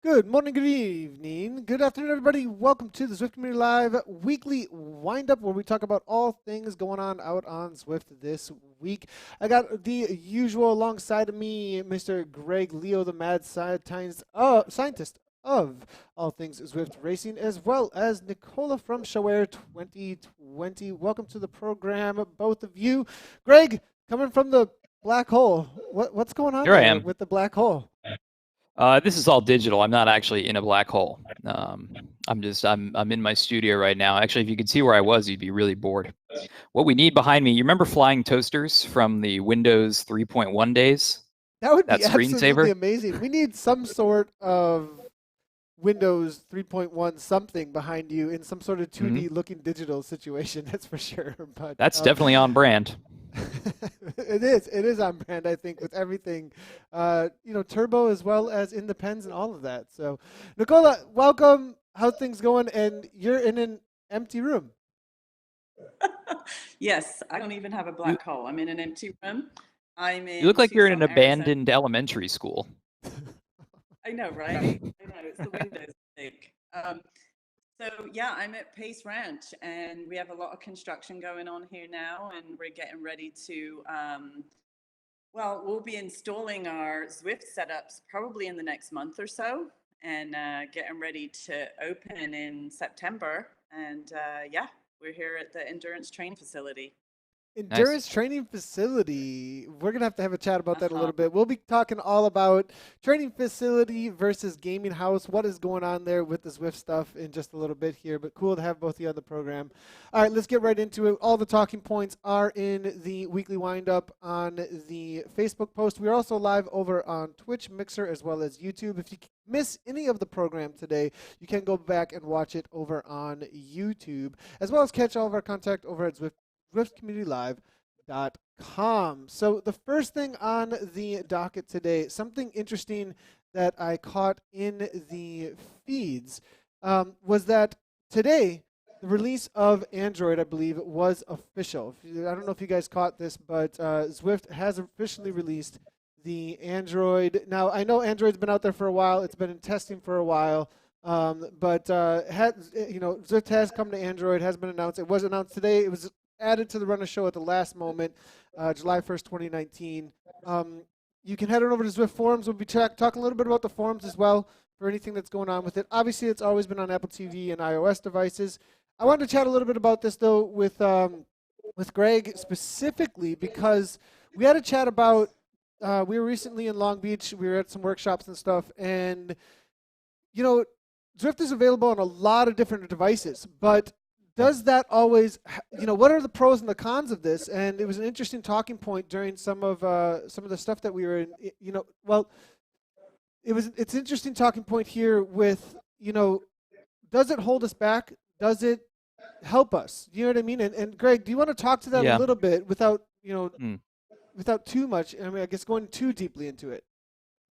Good morning, good evening, good afternoon, everybody. Welcome to the Zwift Community Live weekly wind-up where we talk about all things going on out on Zwift this week. I got the usual alongside of me, Mr. Greg Leo, the mad scientist of all things Zwift racing, as well as Nicola from Shaware 2020. Welcome to the program, both of you. Greg, coming from the black hole, what's going on Here I there am. with the black hole? This is all digital. I'm not actually in a black hole. I'm in my studio right now. Actually, if you could see where I was, you'd be really bored. What we need behind me, you remember flying toasters from the Windows 3.1 days? That would That be absolutely screensaver? amazing. We need some sort of Windows 3.1 something behind you in some sort of Hmm. 2D looking digital situation, that's for sure. But That's definitely on brand. it is on brand, I think, with everything, turbo as well as in the pens and all of that. So, Nicola, welcome. How's things going? And you're in an empty room. Yes, I don't even have a You black hole. I'm in an empty room. I'm you look in like you're in an Tucson, Arizona. abandoned elementary school. I know, right? I know, it's the windows, I think. So yeah, I'm at Pace Ranch, and we have a lot of construction going on here now, and we're getting ready to. Well, we'll be installing our Zwift setups probably in the next month or so, and getting ready to open in September. And yeah, we're here at the endurance training facility. Nice. Endurance training facility. We're gonna have a chat about that a Uh-huh. little bit. We'll be talking all about training facility versus gaming house. What is going on there with the Zwift stuff in just a little bit here, but cool to have both of you on the program. All right, let's get right into it. All the talking points are in the weekly windup on the Facebook post. We're also live over on Twitch, Mixer, as well as YouTube. If you miss any of the program today, you can go back and watch it over on YouTube, as well as catch all of our contact over at ZwiftCommunityLive.com. So the first thing on the docket today, something interesting that I caught in the feeds, was that today the release of Android, I believe, was official. I don't know if you guys caught this, but Zwift has officially released the Android. Now I know Android's been out there for a while; it's been in testing for a while. But Zwift has come to Android, has been announced. It was announced today. It was added to the Runner Show at the last moment, July 1st, 2019. You can head on over to Zwift forums. We'll be talking a little bit about the forums as well for anything that's going on with it. Obviously, it's always been on Apple TV and iOS devices. I wanted to chat a little bit about this though with Greg specifically because we had a chat about. We were recently in Long Beach. We were at some workshops and stuff, and you know, Zwift is available on a lot of different devices, but does that always, what are the pros and the cons of this? And it was an interesting talking point during some of the stuff that we were in. Well, it's an interesting talking point here with, does it hold us back? Does it help us? You know what I mean? And Greg, do you want to talk to that a Yeah. little bit without, Hmm. without too much? I mean, I guess going too deeply into it.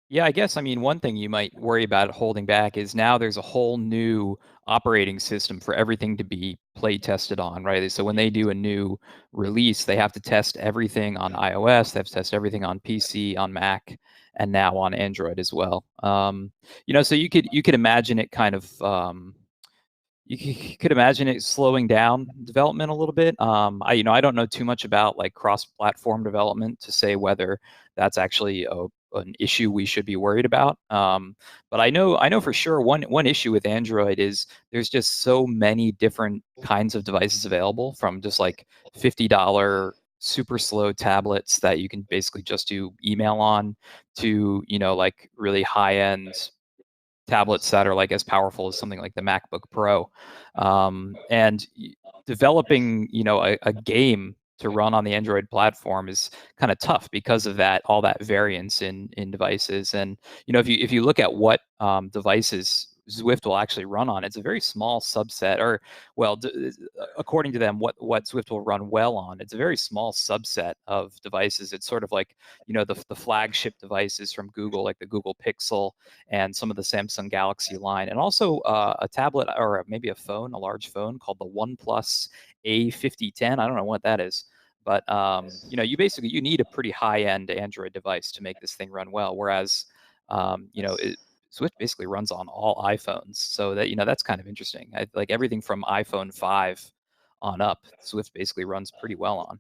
Yeah, I guess, I mean, one thing you might worry about holding back is now there's a whole new operating system for everything to be play tested on, right? So when they do a new release, they have to test everything on iOS, they have to test everything on PC, on Mac, and now on Android as well. So you could imagine it kind of you could imagine it slowing down development a little bit. I don't know too much about like cross-platform development to say whether that's actually an issue we should be worried about. But I know for sure one issue with Android is there's just so many different kinds of devices available, from just like $50 super slow tablets that you can basically just do email on, to like really high end tablets that are like as powerful as something like the MacBook Pro. And developing, a game to run on the Android platform is kind of tough because of that, all that variance in devices. And if you look at what devices Zwift will actually run on, it's a very small subset, or well, according to them, what Zwift will run well on, it's a very small subset of devices. It's sort of like the flagship devices from Google, like the Google Pixel and some of the Samsung Galaxy line, and also a tablet, or maybe a phone, a large phone called the OnePlus A5010. I don't know what that is, but you need a pretty high-end Android device to make this thing run well. Whereas, Swift basically runs on all iPhones. So that, that's kind of interesting. Like everything from iPhone 5 on up, Swift basically runs pretty well on.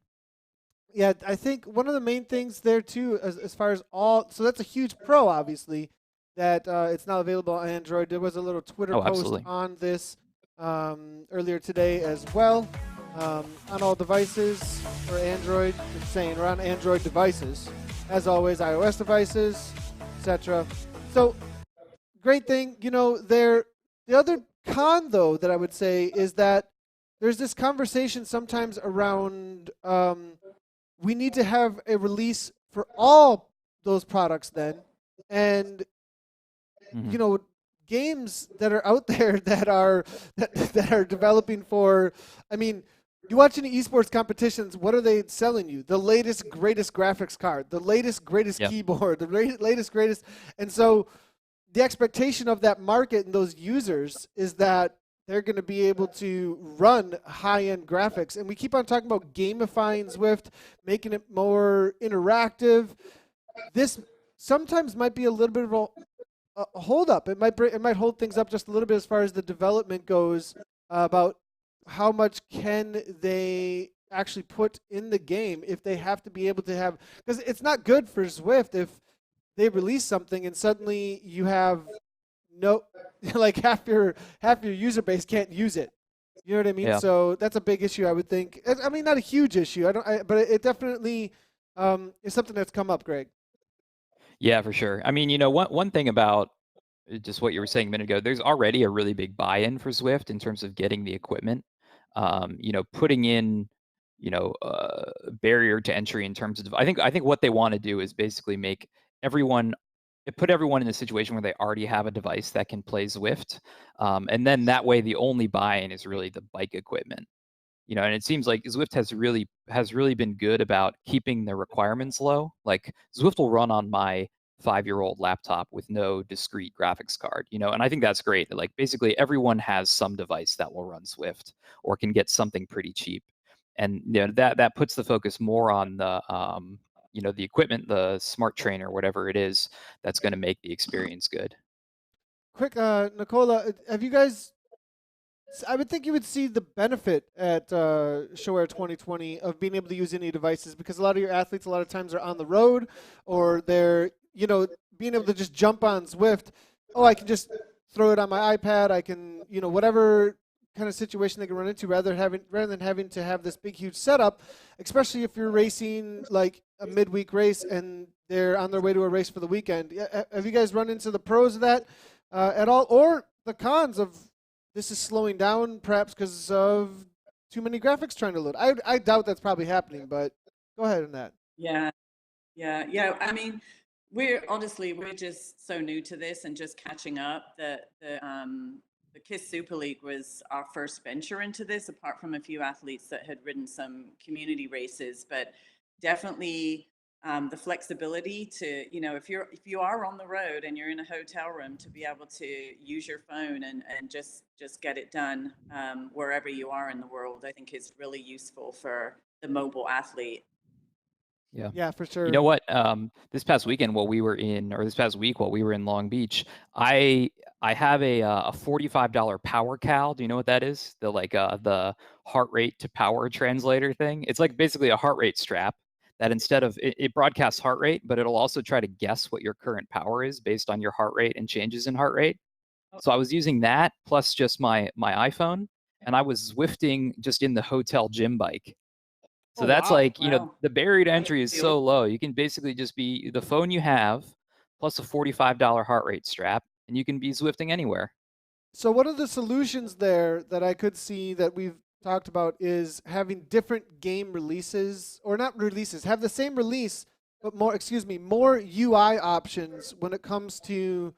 Yeah, I think one of the main things there too, as far as so that's a huge pro, obviously, that it's not available on Android. There was a little Twitter Oh, post absolutely. on this earlier today as well. On all devices for Android, it's saying we're on Android devices, as always, iOS devices, etc. So great thing, there. The other con, though, that I would say is that there's this conversation sometimes around. We need to have a release for all those products then, and games that are out there that are developing for, I mean, you watch any esports competitions, what are they selling you? The latest greatest graphics card, the latest greatest keyboard, the latest greatest. And so the expectation of that market and those users is that they're going to be able to run high-end graphics. And we keep on talking about gamifying Zwift, making it more interactive. This sometimes might be a little bit of a hold up. It might hold things up just a little bit as far as the development goes, about how much can they actually put in the game if they have to be able to have, because it's not good for Zwift if they release something and suddenly you have no, like half your user base can't use it. You know what I mean? Yeah. So that's a big issue, I would think. I mean, not a huge issue. But it definitely is something that's come up, Greg. Yeah, for sure. I mean, one thing about just what you were saying a minute ago, there's already a really big buy-in for Zwift in terms of getting the equipment. Putting in, barrier to entry in terms of, I think what they want to do is basically put everyone in a situation where they already have a device that can play Zwift, and then that way the only buy-in is really the bike equipment. And it seems like Zwift has really been good about keeping the requirements low. Like Zwift will run on my 5-year-old laptop with no discrete graphics card, and I think that's great. Like basically everyone has some device that will run Zwift or can get something pretty cheap. And that puts the focus more on the the equipment, the smart trainer, whatever it is, that's going to make the experience good. Quick, Nicola, have you guys? I would think you would see the benefit at ShoAir 2020 of being able to use any devices, because a lot of your athletes a lot of times are on the road, or they're being able to just jump on Zwift. Oh, I can just throw it on my iPad. I can whatever kind of situation they can run into, rather than having to have this big huge setup, especially if you're racing like a midweek race and they're on their way to a race for the weekend. Have you guys run into the pros of that at all, or the cons of this is slowing down perhaps because of too many graphics trying to load? I doubt that's probably happening, but go ahead on that. Yeah. I mean, we're just so new to this and just catching up. The KISS Super League was our first venture into this, apart from a few athletes that had ridden some community races. But definitely the flexibility to, if you are on the road and you're in a hotel room, to be able to use your phone and just get it done wherever you are in the world, I think is really useful for the mobile athlete. Yeah, for sure. You know what? This past week while we were in Long Beach, I have a $45 Power Cal. Do you know what that is? The heart rate to power translator thing. It's like basically a heart rate strap that instead of it broadcasts heart rate, but it'll also try to guess what your current power is based on your heart rate and changes in heart rate. So I was using that plus just my iPhone, and I was Zwifting just in the hotel gym bike. So that's wow. like, the barrier to entry is so low. You can basically just be the phone you have plus a $45 heart rate strap, and you can be Zwifting anywhere. So one of the solutions there that I could see that we've talked about is having different game releases, or not releases, have the same release, but more UI options when it comes to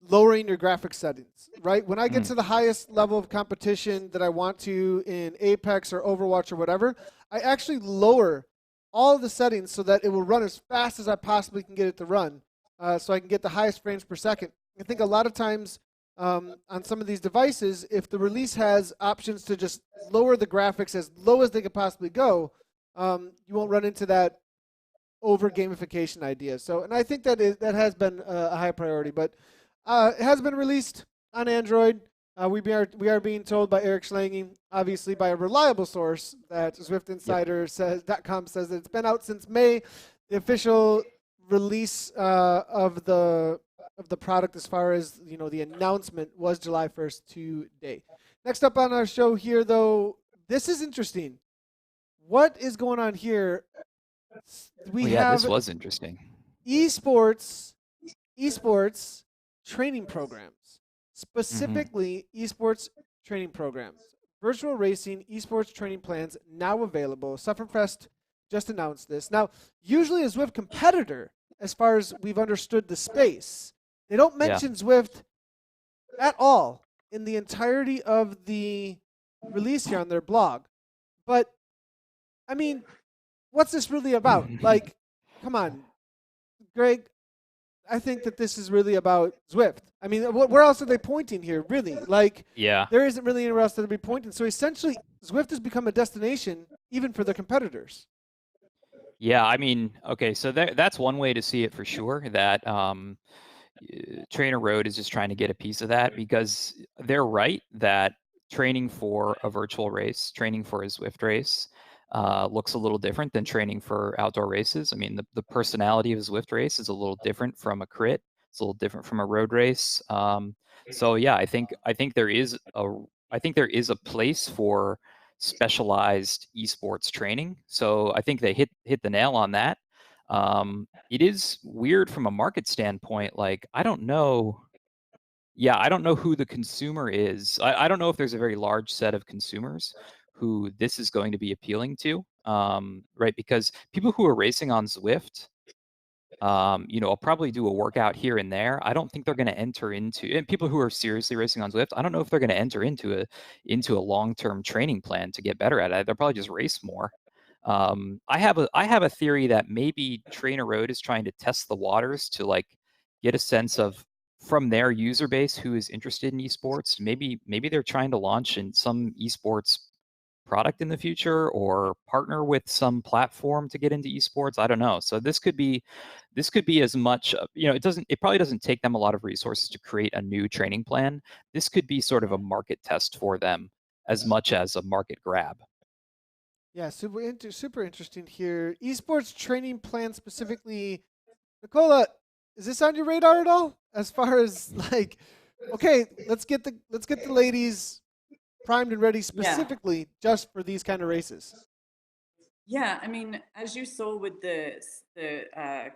lowering your graphics settings, right? When I get to the highest level of competition that I want to in Apex or Overwatch or whatever, I actually lower all the settings so that it will run as fast as I possibly can get it to run, so I can get the highest frames per second. I think a lot of times on some of these devices, if the release has options to just lower the graphics as low as they could possibly go, you won't run into that over gamification idea. So, and I think that has been a high priority, but It has been released on Android. We are being told by Eric Schlange, obviously by a reliable source, that Zwift Insider .com says that it's been out since May. The official release of the product, as far as the announcement, was July 1st today. Next up on our show here, though, this is interesting. What is going on here? We have this was interesting. esports training programs, specifically esports training programs. Virtual racing esports training plans now available. Sufferfest just announced this. Now, usually a Zwift competitor, as far as we've understood the space, they don't mention Zwift at all in the entirety of the release here on their blog. But, I mean, what's this really about? Like, come on, Greg. I think that this is really about Zwift. I mean, where else are they pointing here, really? Like, there isn't really anywhere else to be pointing. So essentially, Zwift has become a destination even for the competitors. Yeah, I mean, okay, so that's one way to see it for sure, that Trainer Road is just trying to get a piece of that, because they're right that training for a virtual race, training for a Zwift race, looks a little different than training for outdoor races. I mean, the personality of a Zwift race is a little different from a crit. It's a little different from a road race. So yeah, I think there is a place for specialized esports training. So I think they hit the nail on that. It is weird from a market standpoint. Like, I don't know who the consumer is. I don't know if there's a very large set of consumers who this is going to be appealing to, right? Because people who are racing on Zwift, will probably do a workout here and there. I don't think they're going to enter into, and people who are seriously racing on Zwift, I don't know if they're going to enter into a long-term training plan to get better at it. They'll probably just race more. I have a theory that maybe Trainer Road is trying to test the waters to like get a sense of, from their user base, who is interested in esports. Maybe they're trying to launch in some esports product in the future, or partner with some platform to get into esports. I don't know. So this could be as much, it probably doesn't take them a lot of resources to create a new training plan. This could be sort of a market test for them as much as a market grab. Yeah, super interesting here. Esports training plan specifically. Nicola, is this on your radar at all? As far as like, okay, let's get the ladies primed and ready specifically just for these kind of races. Yeah, I mean, as you saw with the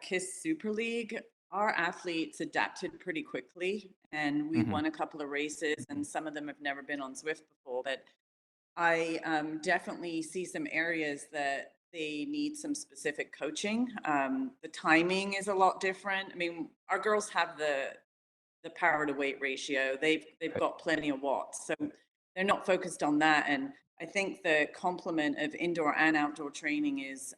KISS Super League, our athletes adapted pretty quickly, and we won a couple of races, and some of them have never been on Zwift before. But I definitely see some areas that they need some specific coaching. The timing is a lot different. I mean, our girls have the power to weight ratio. They've got plenty of watts, so they're not focused on that. And I think the complement of indoor and outdoor training is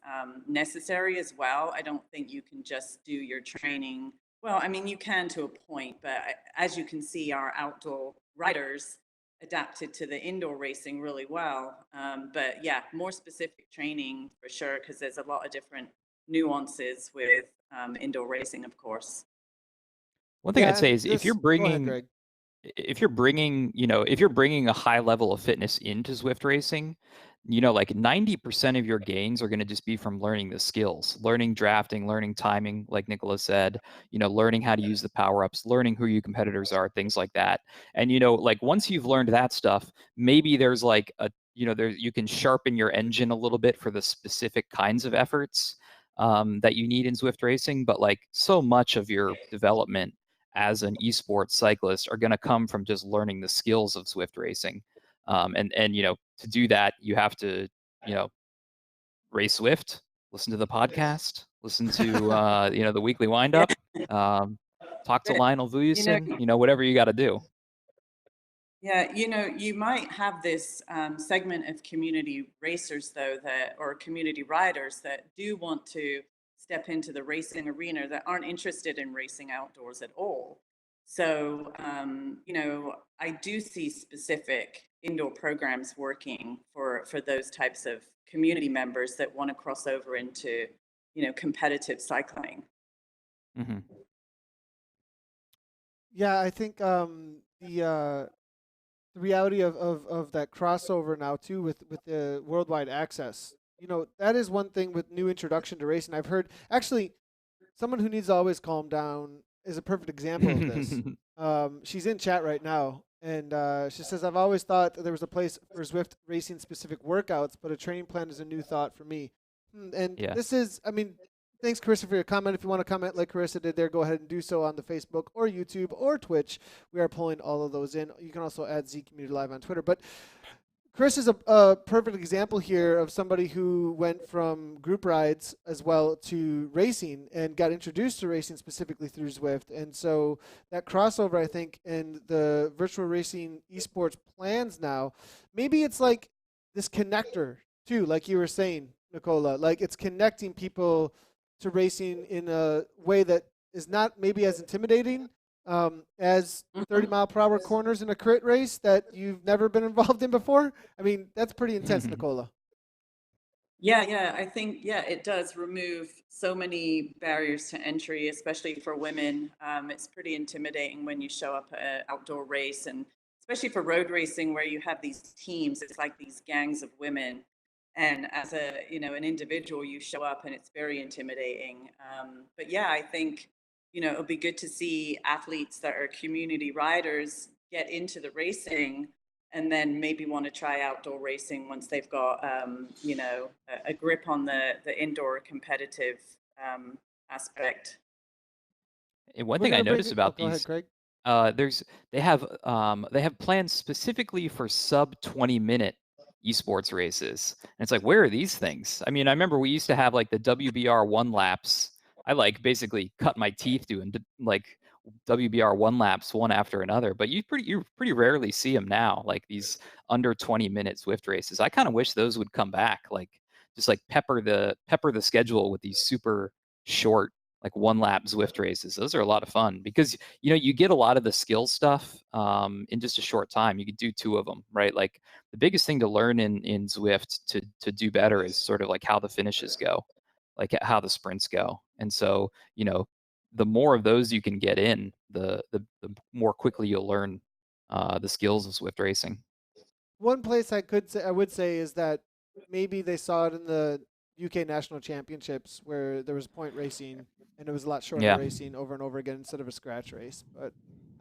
necessary as well. I don't think you can just do your training. Well, I mean, you can to a point, but as you can see, our outdoor riders adapted to the indoor racing really well. But yeah, more specific training for sure, because there's a lot of different nuances with indoor racing, of course. One thing I'd say is, if you're bringing a high level of fitness into Zwift racing, like 90% of your gains are going to just be from learning the skills, learning drafting, learning timing, like Nicola said, learning how to use the power-ups, learning who your competitors are, things like that. And, like once you've learned that stuff, maybe there's like you can sharpen your engine a little bit for the specific kinds of efforts that you need in Zwift racing. But like, so much of your development as an esports cyclist are going to come from just learning the skills of Zwift racing. And to do that, you have to, race Zwift, listen to the podcast, listen to, the weekly windup, talk to Lionel Vujasin, whatever you got to do. Yeah, you might have this segment of community racers, though, or community riders that do want to step into the racing arena that aren't interested in racing outdoors at all. So, I do see specific indoor programs working for those types of community members that want to cross over into, competitive cycling. Mm-hmm. Yeah, I think the reality of that crossover now too with the worldwide access. You know, that is one thing with new introduction to racing. I've heard actually someone who needs to always calm down is a perfect example of this. She's in chat right now, and she says, "I've always thought that there was a place for Zwift racing specific workouts, but a training plan is a new thought for me." And Yeah. this is, I mean, thanks, Carissa, for your comment. If you want to comment like Carissa did there, go ahead and do so on the Facebook or YouTube or Twitch. We are pulling all of those in. You can also add Z Community Live on Twitter. But Chris is a perfect example here of somebody who went from group rides as well to racing and got introduced to racing specifically through Zwift. And so that crossover, I think, and the virtual racing esports plans now, maybe it's like this connector too, like you were saying, Nicola, like it's connecting people to racing in a way that is not maybe as intimidating as 30-mile-per-hour corners in a crit race that you've never been involved in before. I mean, that's pretty intense, Nicola. Yeah, I think, yeah, it does remove so many barriers to entry, especially for women. It's pretty intimidating when you show up at an outdoor race, and especially for road racing where you have these teams, it's like these gangs of women. And as a, an individual, you show up and it's very intimidating. But yeah, I think, it'll be good to see athletes that are community riders get into the racing and then maybe want to try outdoor racing once they've got a grip on the indoor competitive aspect. And one We're thing I gonna bring noticed it. Oh, about go ahead, these, Craig. there's they have plans specifically for sub 20-minute esports races. And it's like, where are these things? I mean, I remember we used to have like the WBR one laps. I like basically cut my teeth doing like WBR one laps one after another, but you pretty rarely see them now, like these under 20-minute Zwift races. I kind of wish those would come back, like just like pepper the schedule with these super short like one lap Zwift races. Those are a lot of fun because you get a lot of the skill stuff in just a short time. You could do two of them, right? Like the biggest thing to learn in Zwift to do better is sort of like how the finishes go, like how the sprints go. And so, the more of those you can get in, the more quickly you'll learn the skills of Zwift racing. One place I would say is that maybe they saw it in the UK National Championships where there was point racing and it was a lot shorter Yeah. racing over and over again instead of a scratch race. But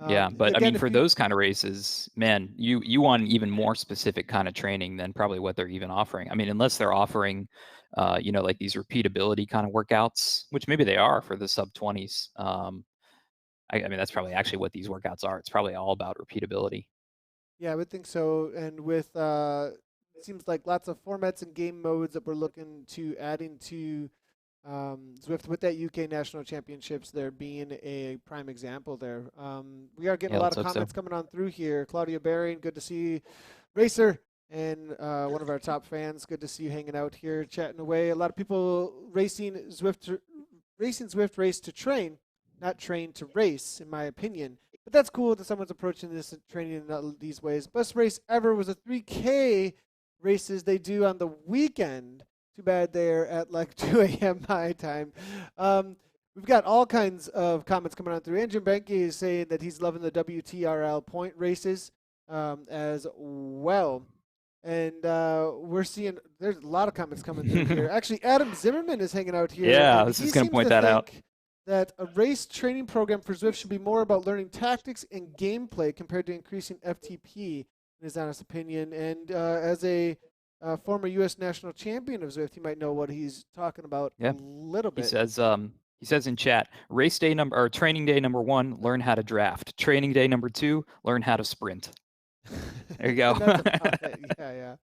Yeah, but I again, mean, if for you those kind of races, man, you want an even more specific kind of training than probably what they're even offering. I mean, unless they're offering, like these repeatability kind of workouts, which maybe they are for the sub 20s. I mean, that's probably actually what these workouts are. It's probably all about repeatability. Yeah, I would think so. And with it seems like lots of formats and game modes that we're looking to adding to Zwift with that UK National Championships there being a prime example there. We are getting Yeah, a lot let's of hope so. comments coming on through here. Claudia Baring, good to see you. Racer and one of our top fans, good to see you hanging out here, chatting away. A lot of people racing Zwift race to train, not train to race, in my opinion. But that's cool that someone's approaching this and training in these ways. Best race ever was a 3K races they do on the weekend. Too bad they're at like 2 a.m. my time. We've got all kinds of comments coming on through. Andrew Benke is saying that he's loving the WTRL point races as well. And we're seeing there's a lot of comments coming through here. Actually, Adam Zimmerman is hanging out here. Yeah, I and was he just going to seems point to that out. think that a race training program for Zwift should be more about learning tactics and gameplay compared to increasing FTP, in his honest opinion. And as a former U.S. national champion of Zwift, he might know what he's talking about Yeah. a little bit. He says in chat, training day number 1, learn how to draft. Training day number 2, learn how to sprint. There you go. That's about it. Yeah.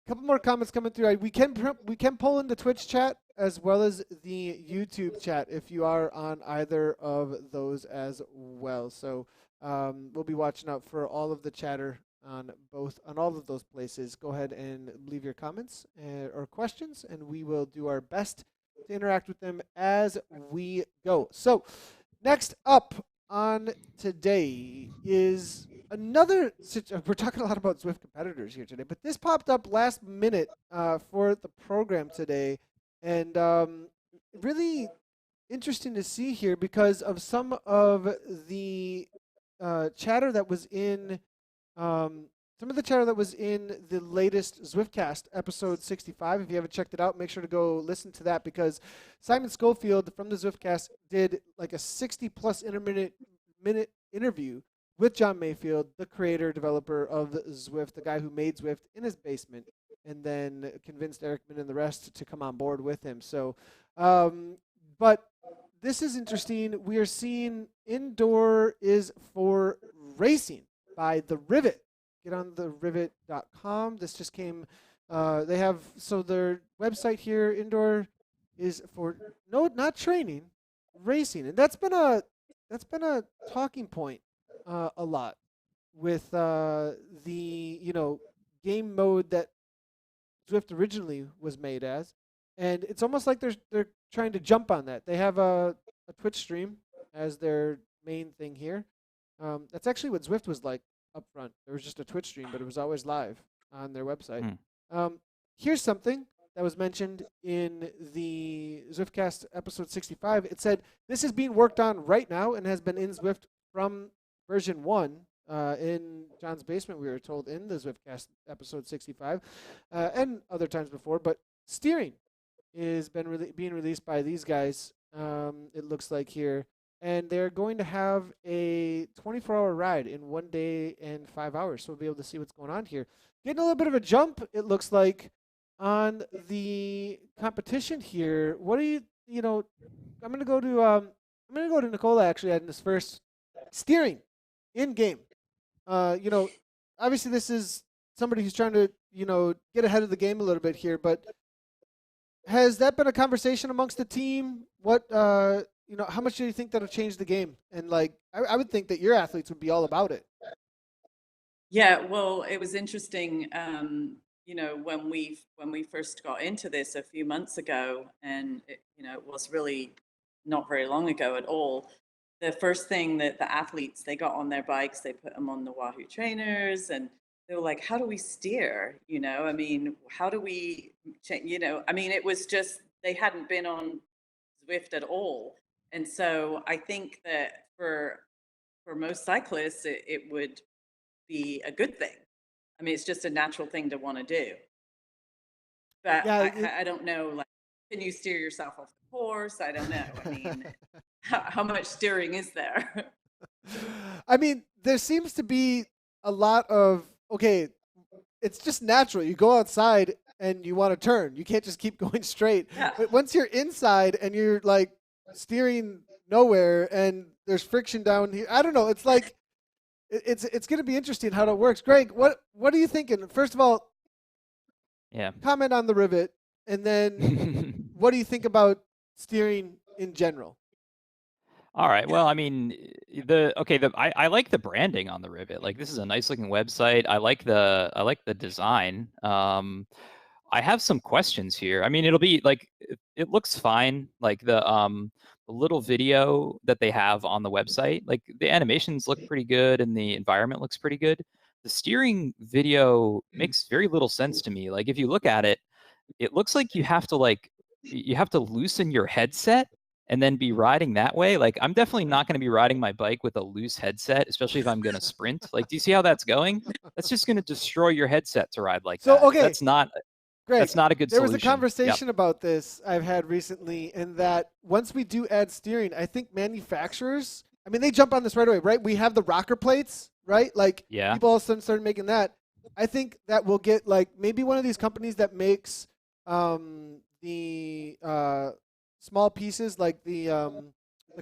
Couple more comments coming through. We can pull in the Twitch chat as well as the YouTube chat if you are on either of those as well. So we'll be watching out for all of the chatter on all of those places. Go ahead and leave your comments or questions, and we will do our best to interact with them as we go. So next up on today is another we're talking a lot about Zwift competitors here today, but this popped up last minute for the program today, and really interesting to see here because of some of the chatter that was in the latest Zwiftcast episode 65. If you haven't checked it out, make sure to go listen to that because Simon Schofield from the Zwiftcast did like a 60-plus minute interview with John Mayfield, the creator, developer of Zwift, the guy who made Zwift in his basement, and then convinced Eric Min and the rest to come on board with him. So, but this is interesting. We are seeing indoor is for racing by The Rivet. Get on therivet.com. This just came. They have their website here. Indoor is for not training, racing, and that's been a talking point a lot with the game mode that Zwift originally was made as, and it's almost like they're trying to jump on that. They have a Twitch stream as their main thing here. That's actually what Zwift was like up front. There was just a Twitch stream, but it was always live on their website. Here's something that was mentioned in the Zwiftcast episode 65. It said, this is being worked on right now and has been in Zwift from version 1 in John's basement, we were told in the Zwiftcast episode 65 and other times before. But steering is being released by these guys, it looks like here. And they're going to have a 24-hour ride in 1 day and 5 hours. So we'll be able to see what's going on here. Getting a little bit of a jump, it looks like, on the competition here. What do I'm going to go to Nicola actually on this first steering in game. Obviously this is somebody who's trying to, get ahead of the game a little bit here, but has that been a conversation amongst the team? What, how much do you think that'll change the game? And I would think that your athletes would be all about it. Yeah, well, it was interesting, when we first got into this a few months ago, and it was really not very long ago at all. The first thing that the athletes, they got on their bikes, they put them on the Wahoo trainers, and they were like, how do we steer? How do we, it was just, they hadn't been on Zwift at all. And so I think that for most cyclists, it would be a good thing. It's just a natural thing to want to do. But yeah, I don't know, can you steer yourself off the course? I don't know. How much steering is there? There seems to be a lot of, it's just natural. You go outside and you want to turn. You can't just keep going straight. Yeah. But once you're inside and you're steering nowhere and there's friction down here, I don't know. It's it's going to be interesting how that works. Greg, what are you thinking? First of all, comment on the Rivet, and then what do you think about steering in general? All right. Well, I like the branding on the Rivet. This is a nice looking website. I like the design. I have some questions here. It'll be it looks fine. The little video that they have on the website, the animations look pretty good and the environment looks pretty good. The steering video makes very little sense to me. If you look at it, it looks like you have to loosen your headset and then be riding that way. I'm definitely not going to be riding my bike with a loose headset, especially if I'm going to sprint. Do you see how that's going? That's just going to destroy your headset to ride like that. Okay. That's not Greg, that's not a good solution. solution. Was a conversation about this I've had recently, in that once we do add steering, I think manufacturers, they jump on this right away, right? We have the rocker plates, right? People all of a sudden started making that. I think that we'll get maybe one of these companies that makes the small pieces, like the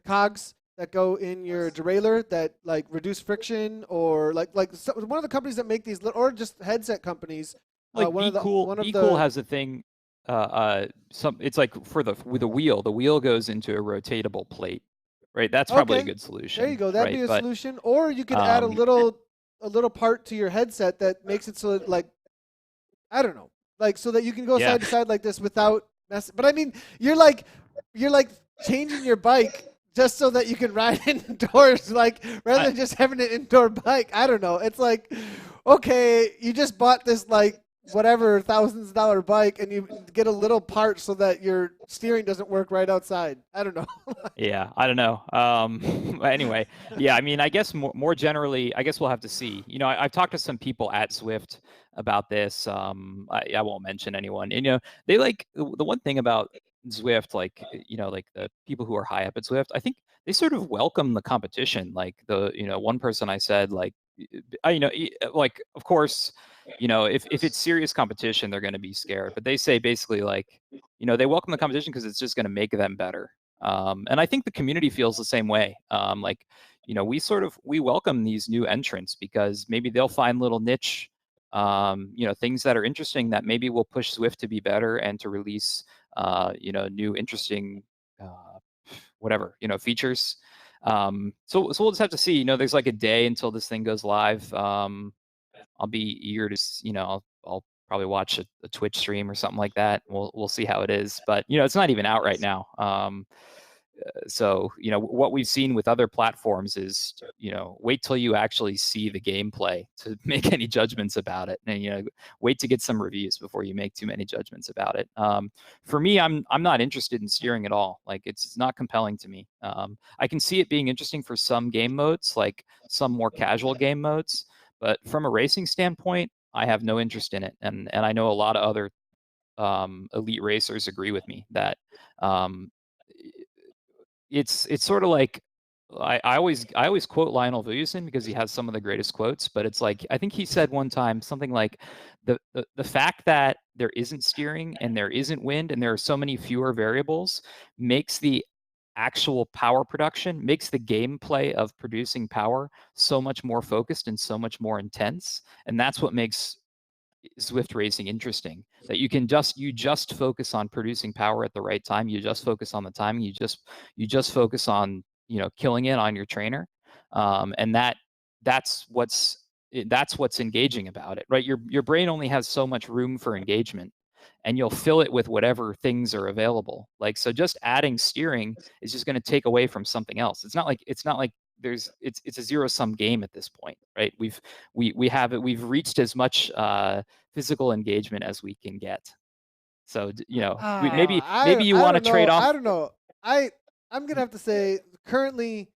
cogs that go in your derailleur that reduce friction, or one of the companies that make these, or just headset companies. Be Cool has a thing. It's with the wheel. The wheel goes into a rotatable plate, right? That's probably a good solution. There you go. That'd be a solution. Or you could add a little part to your headset that makes it so that, I don't know, so that you can go side to side like this without messing. But you're changing your bike just so that you can ride indoors, rather than just having an indoor bike. I don't know. It's okay, you just bought this whatever thousands of dollar bike and you get a little part so that your steering doesn't work right outside. I don't know. Yeah, I don't know. Anyway, yeah, I mean, I guess more generally, I guess we'll have to see. You know, I've talked to some people at Zwift about this. I won't mention anyone. And, you know, they like the one thing about Zwift, like, you know, like the people who are high up at Zwift, I think they sort of welcome the competition. Like you know, one person I said, like, you know, like, of course, you know, if it's serious competition, they're going to be scared. But they say basically like, you know, they welcome the competition because it's just going to make them better. And I think the community feels the same way. Like, you know, we welcome these new entrants because maybe they'll find little niche, you know, things that are interesting that maybe will push Zwift to be better and to release, you know, new interesting, whatever, you know, features. So we'll just have to see. You know, there's like a day until this thing goes live. I'll be eager to, you know, I'll probably watch a Twitch stream or something like that. We'll see how it is. But you know, it's not even out right now. So you know, what we've seen with other platforms is, you know, wait till you actually see the gameplay to make any judgments about it, and you know, wait to get some reviews before you make too many judgments about it. For me, I'm not interested in steering at all. Like it's not compelling to me. I can see it being interesting for some game modes, like some more casual game modes, but from a racing standpoint, I have no interest in it, and I know a lot of other elite racers agree with me that um, it's sort of like I always quote Lionel Vujasin because he has some of the greatest quotes, but it's like I think he said one time something like the fact that there isn't steering and there isn't wind and there are so many fewer variables makes the actual power production, makes the gameplay of producing power so much more focused and so much more intense, and that's what makes Zwift racing interesting. That you just focus on producing power at the right time. You just focus on the timing. You just focus on, you know, killing it on your trainer, and that's what's engaging about it, right? Your brain only has so much room for engagement, and you'll fill it with whatever things are available. Like so, just adding steering is just going to take away from something else. It's not like it's a zero sum game at this point, right? We've reached as much physical engagement as we can get. So you know, maybe you I want to don't trade know. off. I don't know. I'm gonna have to say currently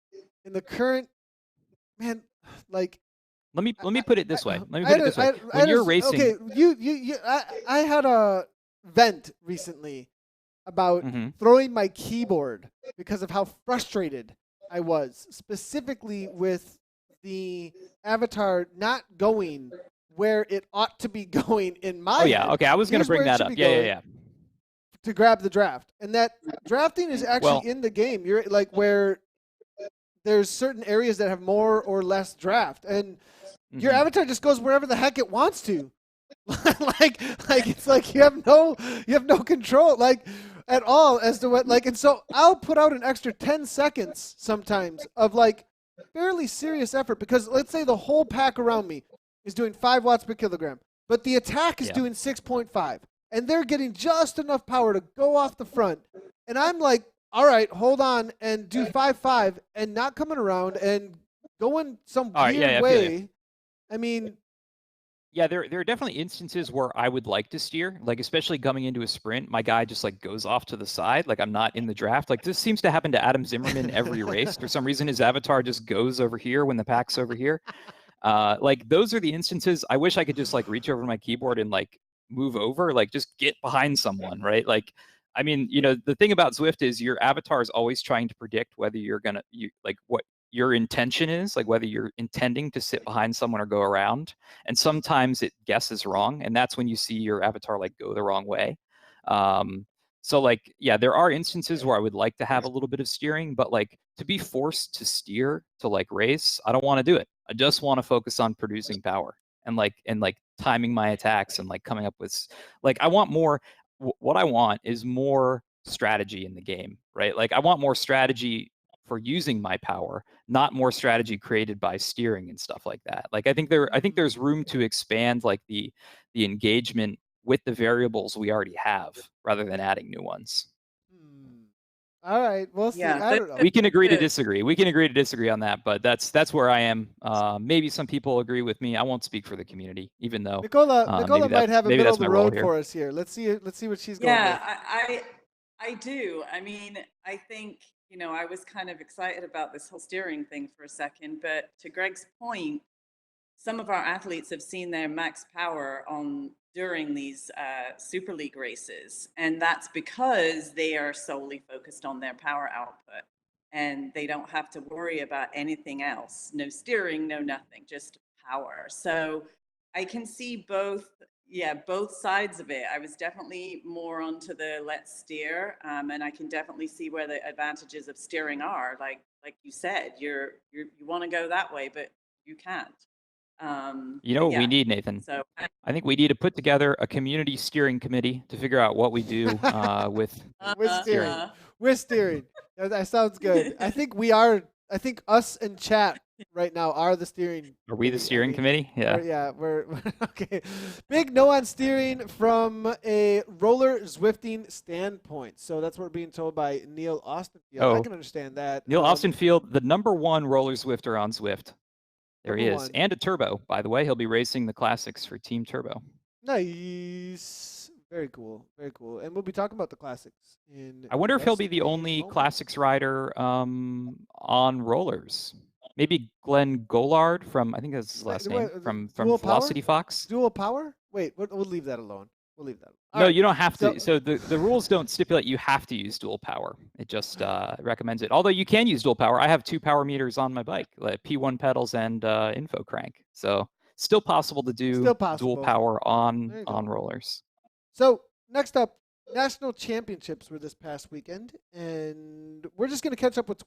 in the current man, like Let me I put it this way. Let me I put it had this a, way. I When had you're a, racing, okay, I had a vent recently about Mhm. throwing my keyboard because of how frustrated I was, specifically with the avatar not going where it ought to be going in my Oh yeah, head. okay. I was going to Here's bring where it that should up. be Yeah, yeah, going yeah. to grab the draft. And that drafting is actually Well, in the game. You're like where there's certain areas that have more or less draft. And your mhm. avatar just goes wherever the heck it wants to. like it's like you have no control like at all as to what like, and so I'll put out an extra 10 seconds sometimes of like fairly serious effort because let's say the whole pack around me is doing 5 watts per kilogram, but the attack is Yeah. doing 6.5 and they're getting just enough power to go off the front, and I'm like, all right, hold on, and do 5.5 and not coming around and going some All right. Yeah, weird yeah, I feel you. way. I mean, Yeah, there are definitely instances where I would like to steer, like especially coming into a sprint, my guy just like goes off to the side, like I'm not in the draft. Like this seems to happen to Adam Zimmerman every race. For some reason, his avatar just goes over here when the pack's over here. Like those are the instances I wish I could just like reach over my keyboard and like move over, like just get behind someone, right? Like, I mean, you know, the thing about Zwift is your avatar is always trying to predict whether you like what your intention is, like whether you're intending to sit behind someone or go around. And sometimes it guesses wrong, and that's when you see your avatar like go the wrong way. Um, so like, yeah, there are instances where I would like to have a little bit of steering, but like to be forced to steer to like race, I don't want to do it. I just want to focus on producing power and like timing my attacks and like coming up with like I want more. What I want is more strategy in the game, right? Like I want more strategy for using my power, not more strategy created by steering and stuff like that. Like I think there's room to expand like the engagement with the variables we already have rather than adding new ones. Hmm. All right, we'll see. Yeah, I don't know. We can agree to Good. disagree. We can agree to disagree on that, but that's where I am. Maybe some people agree with me. I won't speak for the community, even though Nicola maybe might have a maybe middle that's of the my role road here. for us here. Let's see what she's going Yeah, with. I do. I mean, I think, I was kind of excited about this whole steering thing for a second, but to Greg's point, some of our athletes have seen their max power on during these Super League races, and that's because they are solely focused on their power output, and they don't have to worry about anything else. No steering, no nothing, just power. So I can see both sides of it. I was definitely more onto the let's steer, and I can definitely see where the advantages of steering are. Like you said, you want to go that way, but you can't. You know what we Yeah. need, Nathan? So I think we need to put together a community steering committee to figure out what we do with With steering. uh, With steering. That sounds good. I think us and chat right now are the steering. Are we the committee. I steering mean, committee? Yeah. we're okay. Big no on steering from a roller Zwifting standpoint. So that's what we're being told by Neil Austinfield. I Oh. can understand that. Neil Austinfield, the #1 roller Zwifter on Zwift. There he Number is. one. And a turbo, by the way. He'll be racing the classics for Team Turbo. Nice. Very cool. Very cool. And we'll be talking about the classics in I wonder if he'll just be the a only moment. classics rider on rollers. Maybe Glenn Gollard from, I think that's his last name, from Dual Power? Velocity Fox. Dual power? Wait, we'll leave that alone. We'll leave that. All No, right. you don't have to. So- So the rules don't stipulate you have to use dual power. It just recommends it. Although you can use dual power. I have 2 power meters on my bike, like P1 pedals and info crank. So still possible to do Still possible. dual power There on you go. rollers. So next up, national championships were this past weekend, and we're just going to catch up with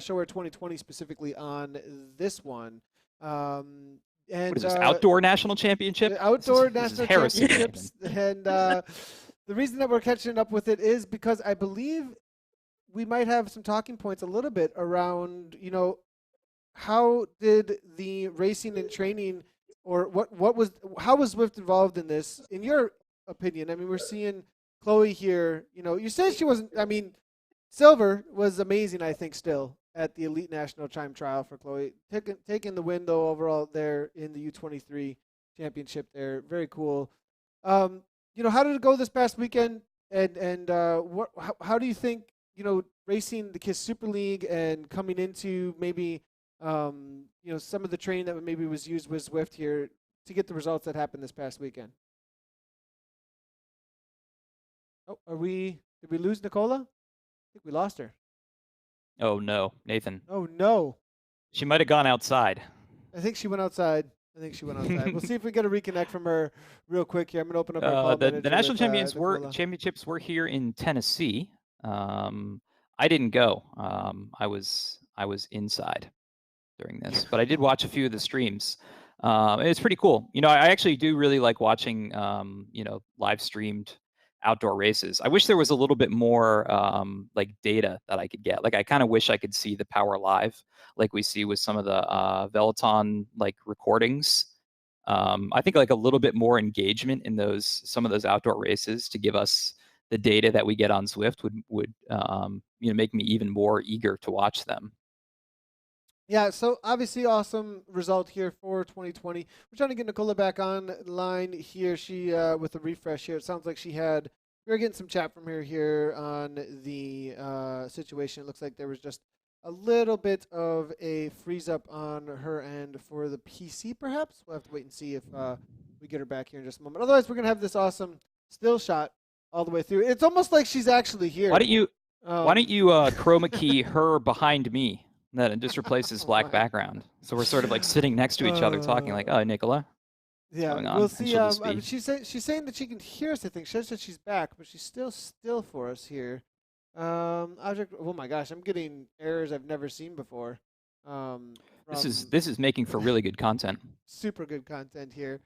Show Air 2020 specifically on this one. And What is this, outdoor national championship? the outdoor This is national heresy. championships, and the reason that we're catching up with it is because I believe we might have some talking points a little bit around, how did the racing and training, or how was Zwift involved in this? In your opinion, I mean, we're seeing Chloe here. You said she wasn't. I mean, silver was amazing. I think still at the Elite National Time Trial for Chloe, taking the win though overall there in the U23 championship there. Very cool. How did it go this past weekend? And how do you think racing the KISS Super League and coming into maybe some of the training that maybe was used with Zwift here to get the results that happened this past weekend? Oh, did we lose Nicola? I think we lost her. Oh no, Nathan. Oh no. She might have gone outside. I think she went outside. We'll see if we get a reconnect from her real quick here. I'm gonna open up our call The manager national with, Nicola. championships were here in Tennessee. I didn't go. I was inside during this, but I did watch a few of the streams. It's pretty cool. I actually do really like watching live streamed outdoor races. I wish there was a little bit more like data that I could get. Like I kind of wish I could see the power live, like we see with some of the Peloton like recordings. I think like a little bit more engagement in some of those outdoor races to give us the data that we get on Zwift would make me even more eager to watch them. Yeah, so obviously awesome result here for 2020. We're trying to get Nicola back online here. She with a refresh here. It sounds like we're getting some chat from her here on the situation. It looks like there was just a little bit of a freeze up on her end for the PC, perhaps. We'll have to wait and see if we get her back here in just a moment. Otherwise, we're gonna have this awesome still shot all the way through. It's almost like she's actually here. Why don't you chroma key her behind me? That it just replaces black background. So we're sort of like sitting next to each other talking like, oh, Nicola. Yeah, we'll see. She's saying that she can hear us, I think. She says that she's back, but she's still for us here. Object. Oh my gosh, I'm getting errors I've never seen before. This is making for really good content. Super good content here.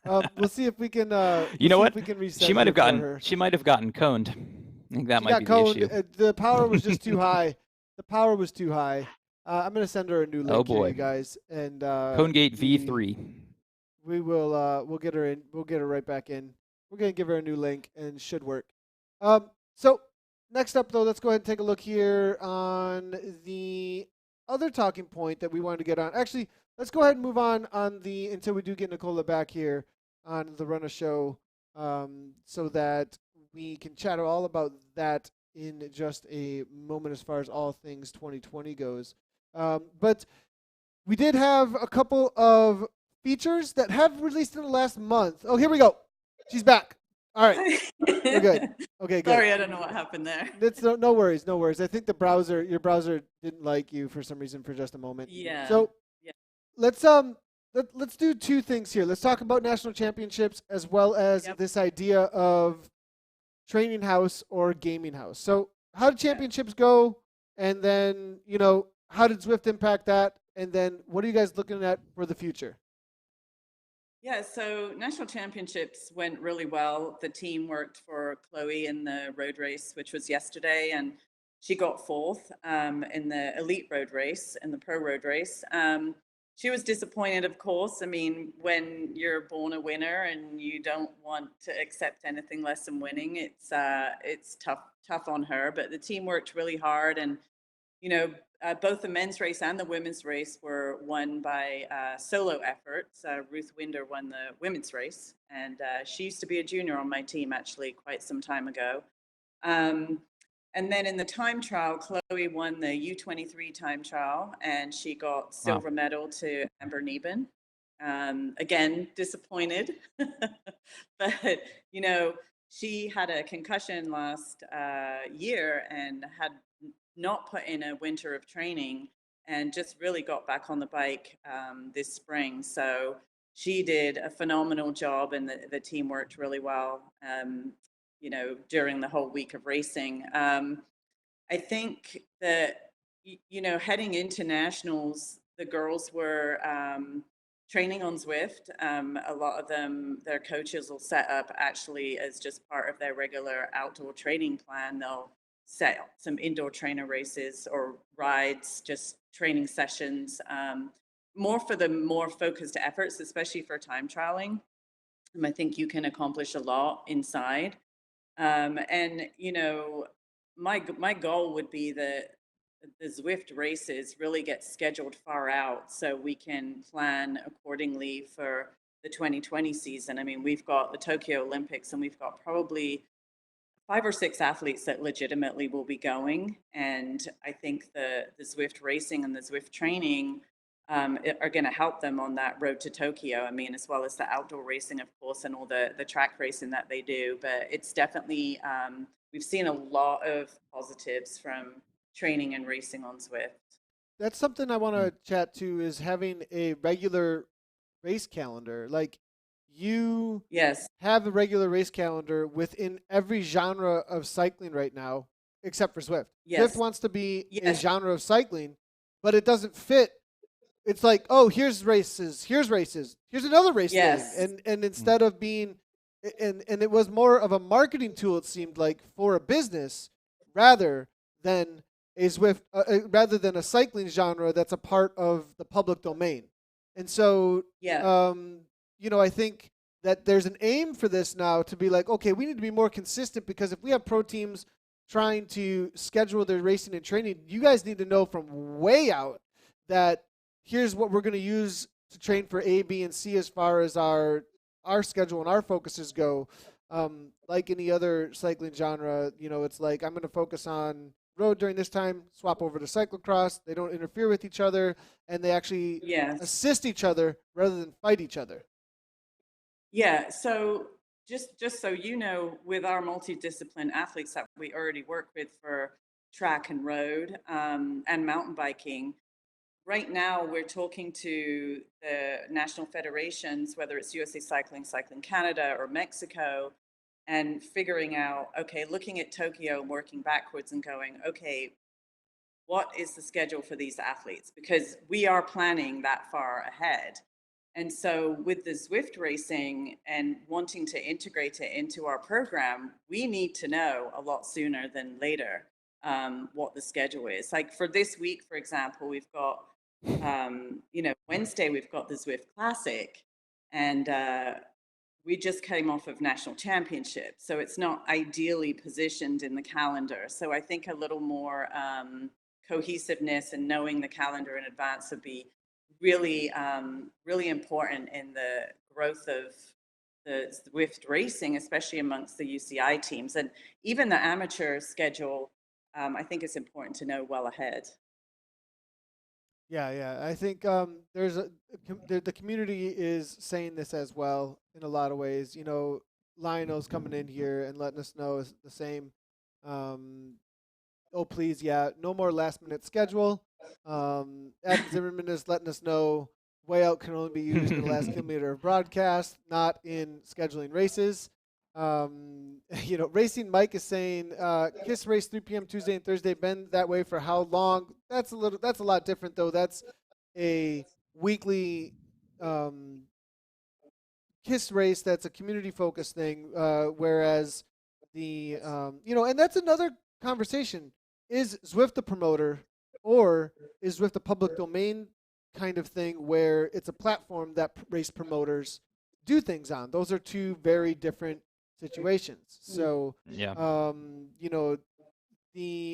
We'll see if we can. You know what? We can reset She might have her. gotten coned. I think that She might got be coned. the issue. The power was just too high. The power was too high. I'm gonna send her a new link here, you guys. And ConeGate V3. We will. We'll get her in. We'll get her right back in. We're gonna give her a new link and it should work. So next up, though, let's go ahead and take a look here on the other talking point that we wanted to get on. Actually, let's go ahead and move on the until we do get Nicola back here on the Run a Show, so that we can chat all about that in just a moment as far as all things 2020 goes. But we did have a couple of features that have released in the last month. Oh, here we go. She's back. All right. We're good. Okay, good. Sorry, I don't know what happened there. It's no worries, no worries. I think your browser didn't like you for some reason for just a moment. Yeah. So Yeah. let's do two things here. Let's talk about national championships as well as Yep. this idea of training house or gaming house. So how did championships go? And then, how did Zwift impact that? And then what are you guys looking at for the future? Yeah, so national championships went really well. The team worked for Chloe in the road race, which was yesterday, and she got fourth in the elite road race, in the pro road race. She was disappointed, of course. I mean, when you're born a winner and you don't want to accept anything less than winning, it's tough on her. But the team worked really hard, and both the men's race and the women's race were won by solo efforts. Ruth Winder won the women's race, and she used to be a junior on my team actually quite some time ago. And then in the time trial, Chloe won the U23 time trial, and she got silver medal to Amber Neben. Again, disappointed, but she had a concussion last year and had not put in a winter of training and just really got back on the bike this spring. So she did a phenomenal job, and the team worked really well, during the whole week of racing. I think that, heading into nationals, the girls were training on Zwift. A lot of them, their coaches will set up actually as just part of their regular outdoor training plan. They'll set up some indoor trainer races or rides, just training sessions, more for the more focused efforts, especially for time trialing. I think you can accomplish a lot inside. And my goal would be that the Zwift races really get scheduled far out so we can plan accordingly for the 2020 season. I mean, we've got the Tokyo Olympics, and we've got probably 5 or 6 athletes that legitimately will be going. And I think the Zwift racing and the Zwift training are going to help them on that road to Tokyo. I mean, as well as the outdoor racing, of course, and all the track racing that they do. But it's definitely, we've seen a lot of positives from training and racing on Zwift. That's something I want to chat to, is having a regular race calendar. Like, you Yes. have a regular race calendar within every genre of cycling right now, except for Zwift. Yes. Zwift wants to be a Yes. genre of cycling, but it doesn't fit. It's like, oh, here's races, here's another race Yes. day. And instead of being, and it was more of a marketing tool, it seemed like, for a business rather than a Zwift, rather than a cycling genre that's a part of the public domain. And so, Yeah. I think that there's an aim for this now to be like, okay, we need to be more consistent, because if we have pro teams trying to schedule their racing and training, you guys need to know from way out that here's what we're going to use to train for A, B, and C as far as our schedule and our focuses go. Like any other cycling genre, it's like, I'm going to focus on road during this time, swap over to cyclocross. They don't interfere with each other, and they actually Yes. assist each other rather than fight each other. Yeah, so just so you know, with our multidiscipline athletes that we already work with for track and road and mountain biking, right now we're talking to the national federations, whether it's USA Cycling, Cycling Canada, or Mexico, and figuring out, okay, looking at Tokyo and working backwards and going, okay, what is the schedule for these athletes? Because we are planning that far ahead. And so with the Zwift racing and wanting to integrate it into our program, we need to know a lot sooner than later what the schedule is. Like for this week, for example, we've got, Wednesday, we've got the Zwift Classic. And we just came off of national championship, so it's not ideally positioned in the calendar. So I think a little more cohesiveness and knowing the calendar in advance would be really, really important in the growth of the Zwift racing, especially amongst the UCI teams. And even the amateur schedule, I think it's important to know well ahead. Yeah. I think the community is saying this as well in a lot of ways. You know, Lionel's coming in here and letting us know the same. Oh, please, yeah, no more last minute schedule. Adam Zimmerman is letting us know way out can only be used in the last kilometer of broadcast, not in scheduling races. You know, Racing Mike is saying Kiss race 3 p.m. Tuesday and Thursday. Been that way for how long? That's a lot different though. That's a weekly Kiss race. That's a community focused thing. Whereas the you know, and that's another conversation. Is Zwift the promoter, or is Zwift a public domain kind of thing where it's a platform that race promoters do things on? Those are two very different situations. So, Yeah. you know,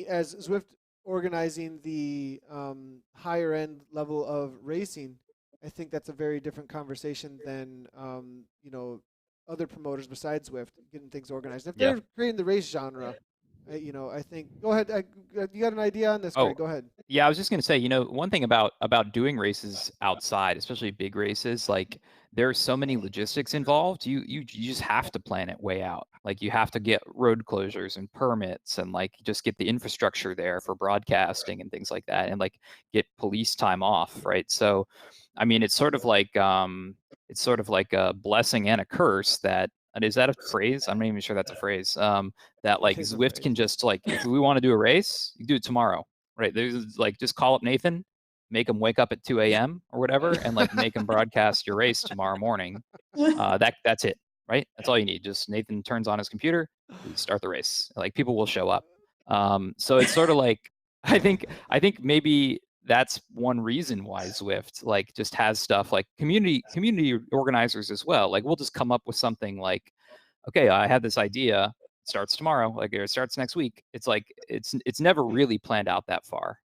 as Zwift organizing the higher end level of racing, I think that's a very different conversation than you know, other promoters besides Zwift getting things organized. If Yeah. they're creating the race genre, you know, I think. Go ahead. You got an idea on this, Oh, Greg? Go ahead. yeah, I was just gonna say, you know, one thing about doing races outside, especially big races, like there are so many logistics involved. You just have to plan it way out. Like you have to get road closures and permits and like just get the infrastructure there for broadcasting and things like that, and like get police time off, right? So, I mean, it's sort of like a blessing and a curse that. And is that a phrase? I'm not even sure that's a phrase. That like It is a Zwift phrase. can just like, if we want to do a race, you can do it tomorrow. Right. There's like just call up Nathan, make him wake up at 2 a.m. or whatever, and like make him broadcast your race tomorrow morning. That's it. Right. That's all you need. Just Nathan turns on his computer, we start the race. Like people will show up. So it's sort of like I think maybe that's one reason why Zwift like just has stuff like community organizers as well. Like we'll just come up with something like, okay, I had this idea, starts tomorrow, like it starts next week. It's like it's never really planned out that far.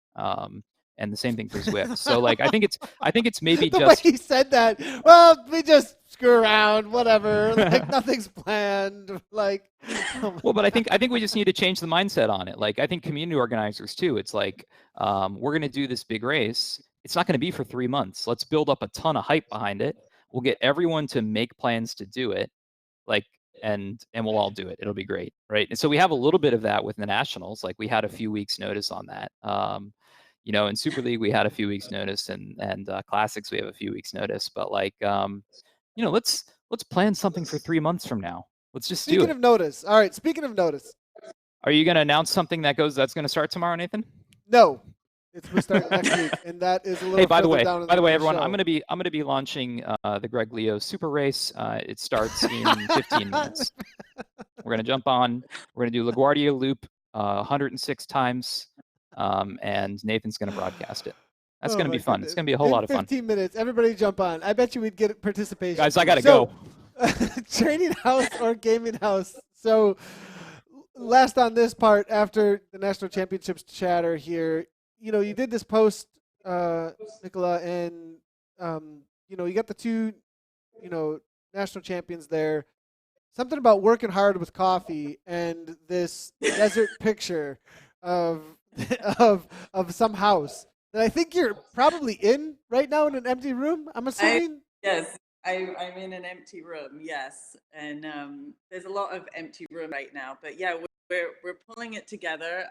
And the same thing for Zwift. So like I think it's maybe The way just he said that. Well, we just screw around, whatever. Like nothing's planned. Like, oh well, but I think we just need to change the mindset on it. Like I think community organizers too. It's like we're going to do this big race. It's not going to be for 3 months. Let's build up a ton of hype behind it. We'll get everyone to make plans to do it. Like and we'll all do it. It'll be great, right? And so we have a little bit of that with the nationals. Like we had a few weeks notice on that. You know, in Super League we had a few weeks notice, and classics we have a few weeks notice. But like, you know, let's plan something for 3 months from now. Let's just do Speaking it. of notice. All right. Speaking of notice. Are you going to announce something that's going to start tomorrow, Nathan? No, we're starting next week, and that is a little. Hey, by the further way, down in the everyone, show. I'm gonna be launching the Greg Leo Super Race. It starts in 15 minutes. We're gonna jump on. We're gonna do LaGuardia Loop 106 times, and Nathan's gonna broadcast it. That's gonna be fun. Goodness. It's gonna be a whole lot of fun. 15 minutes. Everybody jump on. I bet you we'd get participation. Guys, I gotta go. Training house or gaming house. So last on this part, after the national championships chatter here, you know, you did this post, Nicola, and you know, you got the two, you know, national champions there. Something about working hard with coffee and this desert picture of some house that I think you're probably in right now in an empty room. I'm assuming. Yes, I'm in an empty room. Yes, and there's a lot of empty room right now. But yeah, we're pulling it together.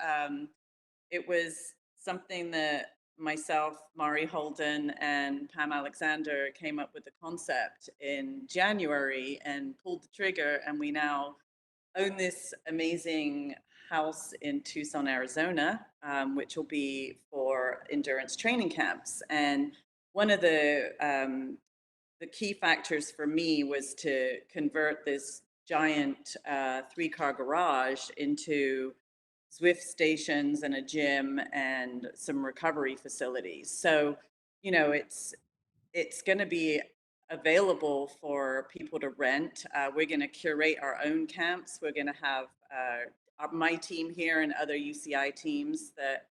It was something that myself, Mari Holden, and Pam Alexander came up with the concept in January and pulled the trigger, and we now own this amazing house in Tucson, Arizona, which will be for endurance training camps. And one of the key factors for me was to convert this giant 3-car garage into Zwift stations and a gym and some recovery facilities. So, you know, it's going to be available for people to rent. We're going to curate our own camps. We're going to have my team here and other UCI teams that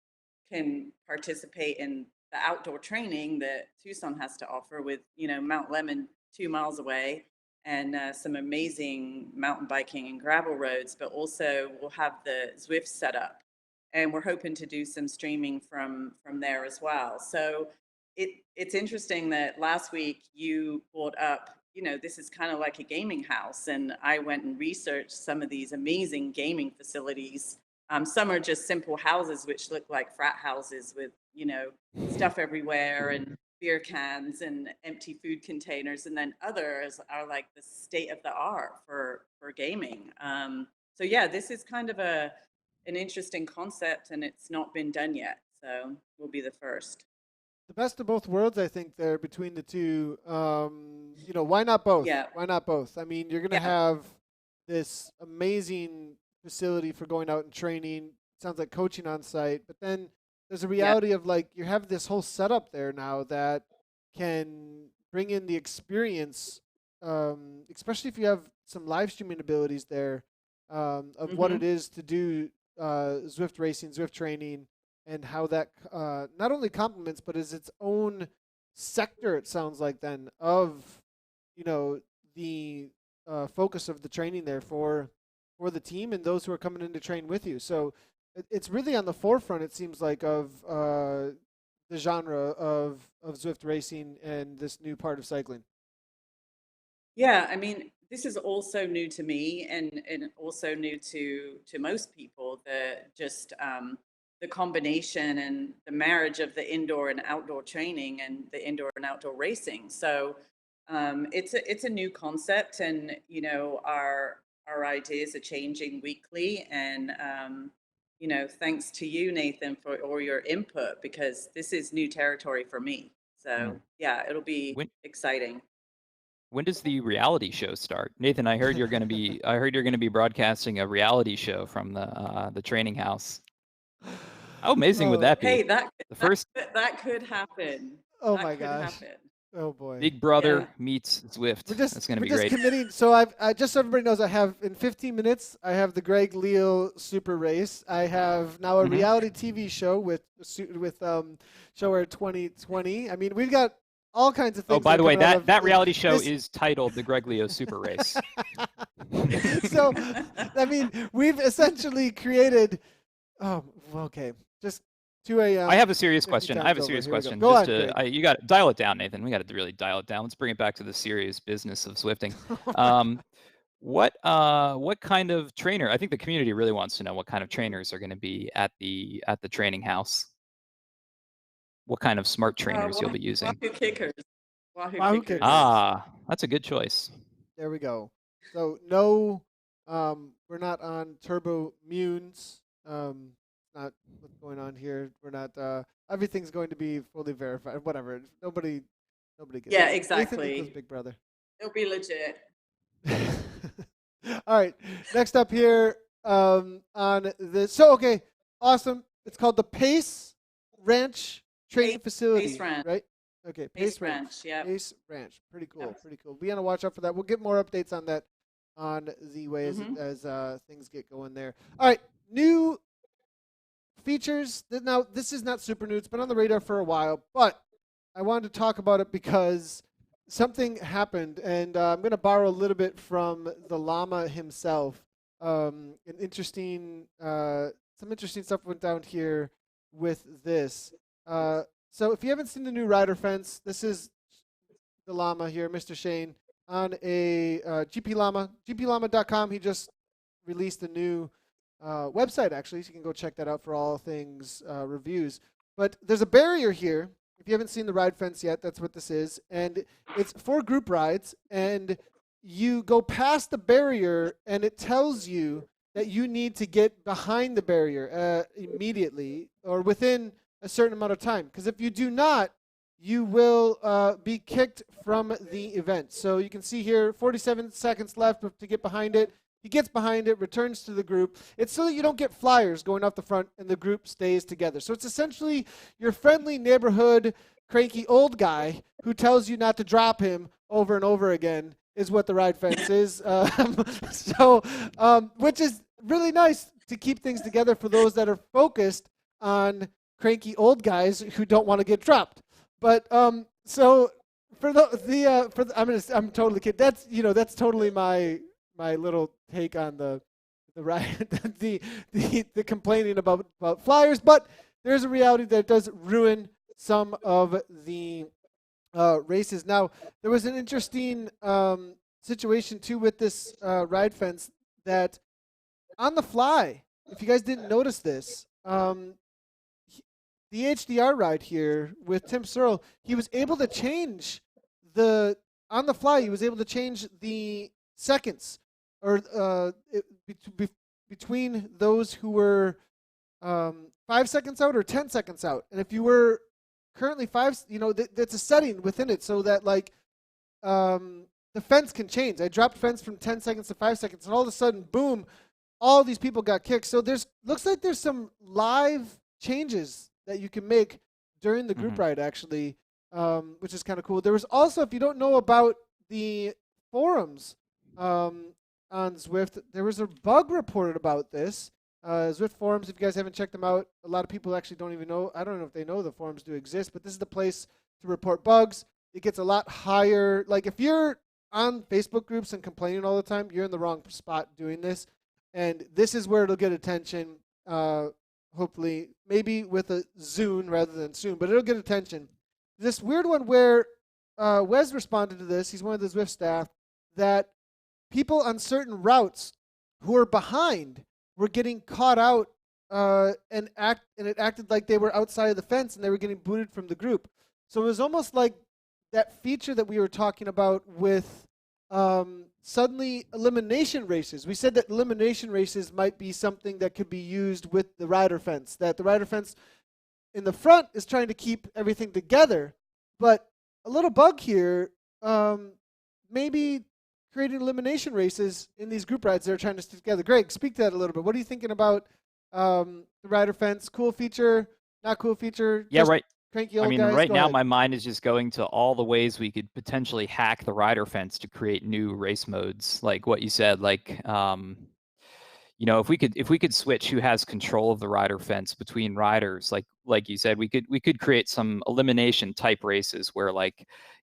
can participate in the outdoor training that Tucson has to offer with, Mount Lemmon 2 miles away and some amazing mountain biking and gravel roads, but also we'll have the Zwift set up. And we're hoping to do some streaming from there as well. So it's interesting that last week you brought up, this is kind of like a gaming house. And I went and researched some of these amazing gaming facilities. Some are just simple houses, which look like frat houses with, stuff everywhere and beer cans and empty food containers. And then others are like the state of the art for gaming. So yeah, this is kind of an interesting concept, and it's not been done yet. So we'll be the first. The best of both worlds, I think, there between the two. Why not both? Yeah. Why not both? I mean, you're going to have this amazing facility for going out and training. Sounds like coaching on site, but then there's a reality of like you have this whole setup there now that can bring in the experience, especially if you have some live streaming abilities there of what it is to do Zwift racing, Zwift training, and how that not only complements but is its own sector. It sounds like then of the focus of the training there for the team and those who are coming in to train with you. So it's really on the forefront, it seems like, of the genre of Zwift racing and this new part of cycling. Yeah, I mean, this is also new to me and also new to most people, the combination and the marriage of the indoor and outdoor training and the indoor and outdoor racing. So it's a new concept, and our ideas are changing weekly, and thanks to you, Nathan, for all your input, because this is new territory for me. So yeah, it'll be exciting. When does the reality show start, Nathan? I heard you're going to be broadcasting a reality show from the training house. How amazing would that be? Hey, that could happen. Oh that my could gosh. happen. Oh boy. Big Brother meets Zwift. That's going to be great. Committing. So I just so everybody knows, I have in 15 minutes, I have the Greg Leal Super Race. I have now a reality TV show with Showair 2020. I mean, we've got all kinds of things. Oh, by the way, that reality show is titled the Greg Leo Super Race. So, I mean, we've essentially created. Oh, okay. Just 2 a.m. I have a serious question. Go on, you got to dial it down, Nathan. We got to really dial it down. Let's bring it back to the serious business of Zwifting. What kind of trainer? I think the community really wants to know what kind of trainers are going to be at the training house. What kind of smart trainers you'll be using? Wahoo Kickers. Wahoo Kickers. Ah, that's a good choice. There we go. So no, we're not on Turbo Munes. Not what's going on here. We're not. Everything's going to be fully verified. Whatever. Nobody gets. Yeah, it. exactly. Big Brother. It'll be legit. All right. Next up here on this. So okay, awesome. It's called the Pace Ranch Training Facility. Pace Ranch. Right. Okay. Pace Ranch. Yeah. Pace Ranch. Pretty cool. Yep. Pretty cool. Be on a watch out for that. We'll get more updates on that on the way as things get going there. All right. New features. Now, this is not super new. It's been on the radar for a while, but I wanted to talk about it because something happened, and I'm going to borrow a little bit from the llama himself. Some interesting stuff went down here with this. So if you haven't seen the new rider fence, this is the llama here, Mr. Shane, on a GP Llama, gpllama.com. He just released a new website, actually, so you can go check that out for all things reviews. But there's a barrier here. If you haven't seen the ride fence yet, that's what this is. And it's for group rides, and you go past the barrier, and it tells you that you need to get behind the barrier immediately or within a certain amount of time. Because if you do not, you will be kicked from the event. So you can see here, 47 seconds left to get behind it. He gets behind it, returns to the group. It's so that you don't get flyers going off the front and the group stays together. So it's essentially your friendly neighborhood cranky old guy who tells you not to drop him over and over again is what the ride fence is. Which is really nice to keep things together for those that are focused on cranky old guys who don't want to get dropped. But so for I'm totally kidding. That's totally my little take on the ride, the complaining about flyers. But there's a reality that it does ruin some of the races. Now, there was an interesting situation too with this ride fence that on the fly, if you guys didn't notice this, the HDR ride here with Tim Searle, he was able to change on the fly. He was able to change the seconds or between those who were 5 seconds out or 10 seconds out. And if you were currently that's a setting within it so that the fence can change. I dropped fence from 10 seconds to 5 seconds, and all of a sudden, boom, all these people got kicked. So looks like there's some live changes that you can make during the group ride, actually, which is kind of cool. There was also, if you don't know about the forums on Zwift, there was a bug reported about this. Zwift forums, if you guys haven't checked them out, a lot of people actually don't even know. I don't know if they know the forums do exist, but this is the place to report bugs. It gets a lot higher. Like if you're on Facebook groups and complaining all the time, you're in the wrong spot doing this. And this is where it'll get attention, hopefully, maybe with a Zune rather than soon, but it'll get attention. This weird one where Wes responded to this, he's one of the Zwift staff, that people on certain routes who are behind were getting caught out and it acted like they were outside of the fence and they were getting booted from the group. So it was almost like that feature that we were talking about with suddenly elimination races. We said that elimination races might be something that could be used with the rider fence, that the rider fence in the front is trying to keep everything together. But a little bug here, maybe creating elimination races in these group rides that are trying to stick together. Greg, speak to that a little bit. What are you thinking about the rider fence? Cool feature, not cool feature? Yeah, right. Cranky old guys? Right Go now ahead. my mind is just going to all the ways we could potentially hack the rider fence to create new race modes, like what you said. Like, if we could switch who has control of the rider fence between riders, like you said, we could create some elimination type races where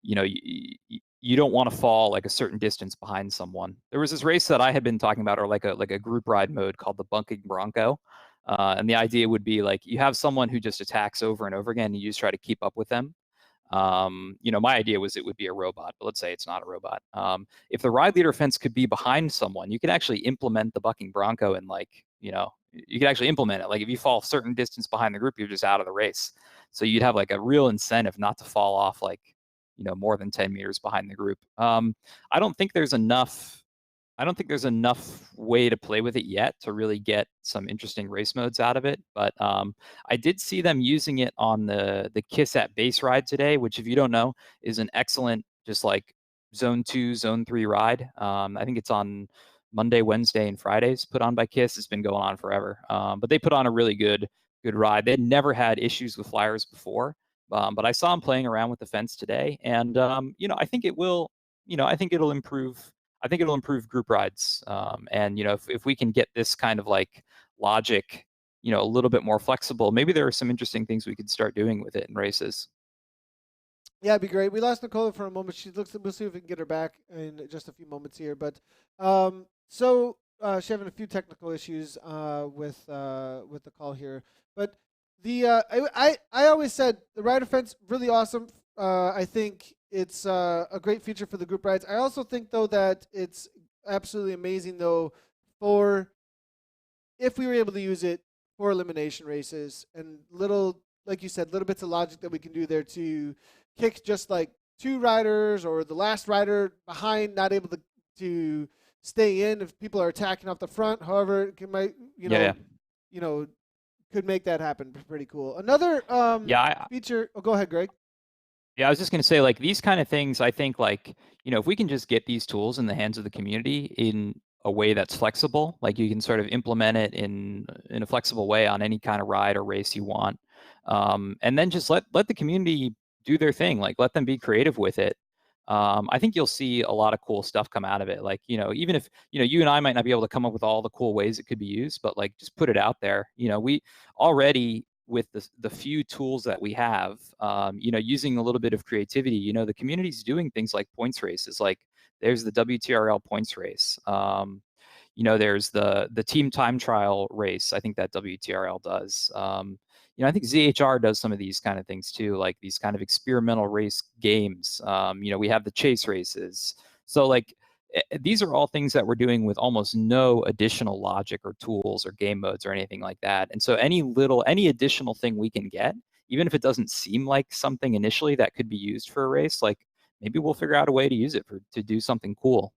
you don't want to fall like a certain distance behind someone. There was this race that I had been talking about, or like a group ride mode called the Bunking Bronco. And the idea would be like you have someone who just attacks over and over again, and you just try to keep up with them. My idea was it would be a robot, but let's say it's not a robot. If the ride leader fence could be behind someone, you could actually implement the Bucking Bronco and you could actually implement it. Like if you fall a certain distance behind the group, you're just out of the race. So you'd have like a real incentive not to fall off more than 10 meters behind the group. I don't think there's enough way to play with it yet to really get some interesting race modes out of it. But I did see them using it on the KISS at Base ride today, which if you don't know is an excellent just like zone 2, zone 3 ride. I think it's on Monday, Wednesday, and Fridays put on by KISS. It's been going on forever. But they put on a really good ride. They'd never had issues with flyers before. But I saw them playing around with the fence today. And, I think it will, I think it'll improve. I think it'll improve group rides. And, if we can get this kind of like logic, a little bit more flexible, maybe there are some interesting things we could start doing with it in races. Yeah, it'd be great. We lost Nicola for a moment. We'll see if we can get her back in just a few moments here. But she's having a few technical issues with the call here. But I always said the rider fence really awesome. I think it's a great feature for the group rides. I also think though that it's absolutely amazing though for if we were able to use it for elimination races and like you said, little bits of logic that we can do there to kick just like 2 riders or the last rider behind not able to stay in if people are attacking off the front. However, it might could make that happen. Pretty cool. Another feature. Oh, go ahead, Greg. Yeah, I was just going to say, like, these kind of things, I think, like, if we can just get these tools in the hands of the community in a way that's flexible, like you can sort of implement it in a flexible way on any kind of ride or race you want. And then just let the community do their thing, like let them be creative with it. I think you'll see a lot of cool stuff come out of it. Like, even if, you and I might not be able to come up with all the cool ways it could be used, but like just put it out there. We already, with the few tools that we have, using a little bit of creativity, the community's doing things like points races. Like there's the WTRL points race. There's the team time trial race. I think that WTRL does. I think ZHR does some of these kind of things too, like these kind of experimental race games. We have the chase races. So like these are all things that we're doing with almost no additional logic or tools or game modes or anything like that. And so any additional thing we can get, even if it doesn't seem like something initially that could be used for a race, like maybe we'll figure out a way to use it to do something cool.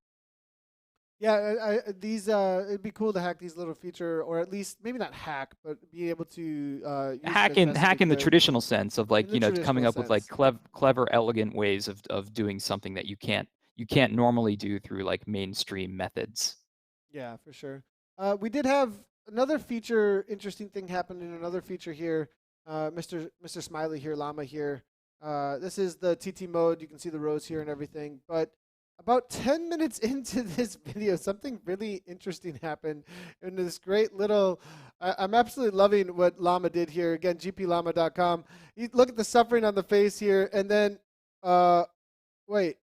Yeah, it'd be cool to hack these little feature, or at least maybe not hack, but be able to use hack it as best in we the could. traditional sense of like, In the coming traditional up with like sense. clever, elegant ways of doing something that you can't normally do through like mainstream methods. Yeah, for sure. We did have another feature, interesting thing happened in another feature here. Mr. Smiley here, Llama here. This is the TT mode. You can see the rows here and everything. But about 10 minutes into this video, something really interesting happened in this great little. I'm absolutely loving what Llama did here. Again, gpllama.com. You look at the suffering on the face here, and then, wait,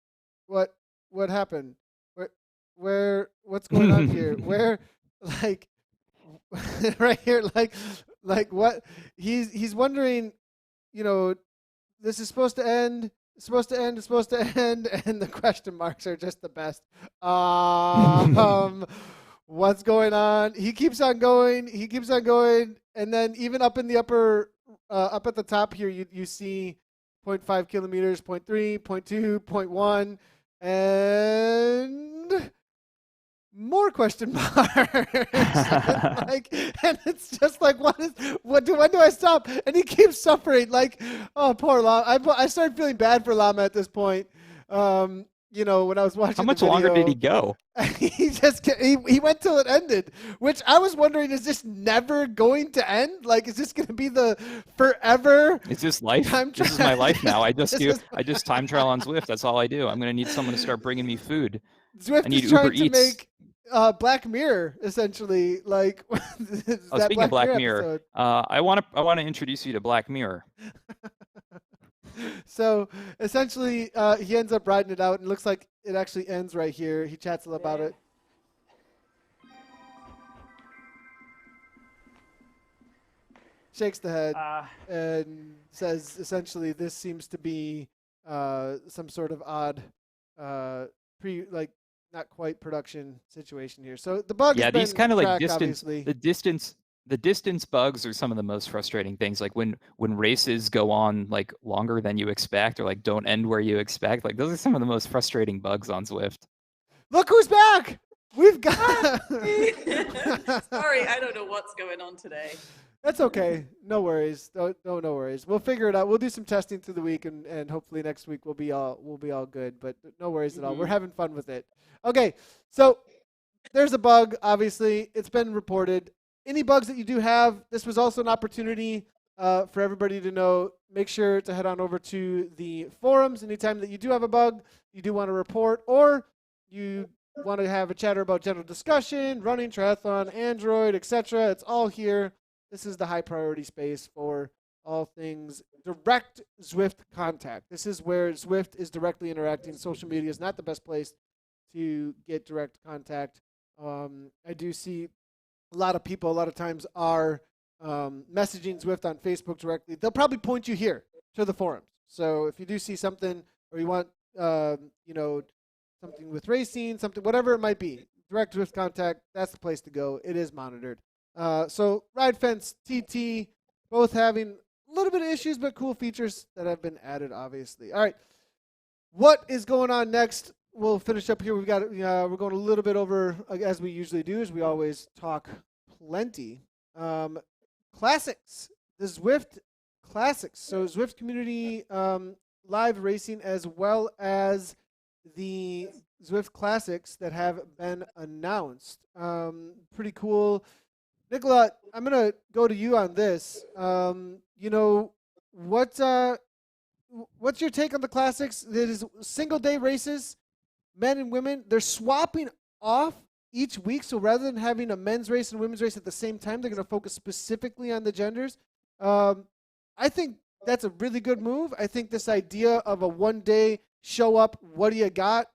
what happened? What's going on here? Where, like, right here, like what? He's wondering, this is supposed to end. It's supposed to end. It's supposed to end, and the question marks are just the best. What's going on? He keeps on going. He keeps on going, and then even up in the up at the top here, you see 0.5 kilometers, 0.3, 0.2, 0.1, and more question marks. And it's just like, when do I stop? And he keeps suffering. Like, oh, poor Llama. I started feeling bad for Llama at this point. When I was watching. How much longer did he go? He went till it ended, which I was wondering, is this never going to end? Like, is this going to be the forever? Is this life? This is my life now. I just time trial on Zwift. That's all I do. I'm going to need someone to start bringing me food. Zwift is trying to make Black Mirror, essentially. Like, speaking of Black Mirror, I want to introduce you to Black Mirror. So essentially, he ends up riding it out, and it looks like it actually ends right here. He chats a little about it. Shakes the head and says, essentially, this seems to be some sort of odd, not quite production situation here. So the bug. Yeah, these kind of like distance. The distance bugs are some of the most frustrating things. Like when races go on like longer than you expect, or like don't end where you expect. Like those are some of the most frustrating bugs on Zwift. Look who's back! We've got. Sorry, I don't know what's going on today. That's okay. No worries. No worries. We'll figure it out. We'll do some testing through the week, and hopefully next week we'll be all good. But no worries at all. We're having fun with it. Okay, so there's a bug. Obviously, it's been reported. Any bugs that you do have, this was also an opportunity for everybody to know. Make sure to head on over to the forums anytime that you do have a bug, you do want to report, or you want to have a chatter about general discussion, running, triathlon, Android, etc. It's all here. This is the high priority space for all things direct Zwift contact. This is where Zwift is directly interacting. Social media is not the best place to get direct contact. I do see a lot of people, a lot of times, are messaging Zwift on Facebook directly. They'll probably point you here to the forums. So if you do see something, or you want, something with racing, something, whatever it might be, direct Zwift contact, that's the place to go. It is monitored. So Ride Fence, TT, both having a little bit of issues, but cool features that have been added, obviously. All right, what is going on next? We'll finish up here. We've got we're going a little bit over, as we usually do, as we always talk plenty. Classics, the Zwift Classics. So Zwift Community Live Racing, as well as the Zwift Classics that have been announced. Pretty cool. Nicola, I'm gonna go to you on this. What what's your take on the classics? It is single day races, men and women. They're swapping off each week. So rather than having a men's race and women's race at the same time, they're going to focus specifically on the genders. I think that's a really good move. I think this idea of a 1 day show up, what do you got,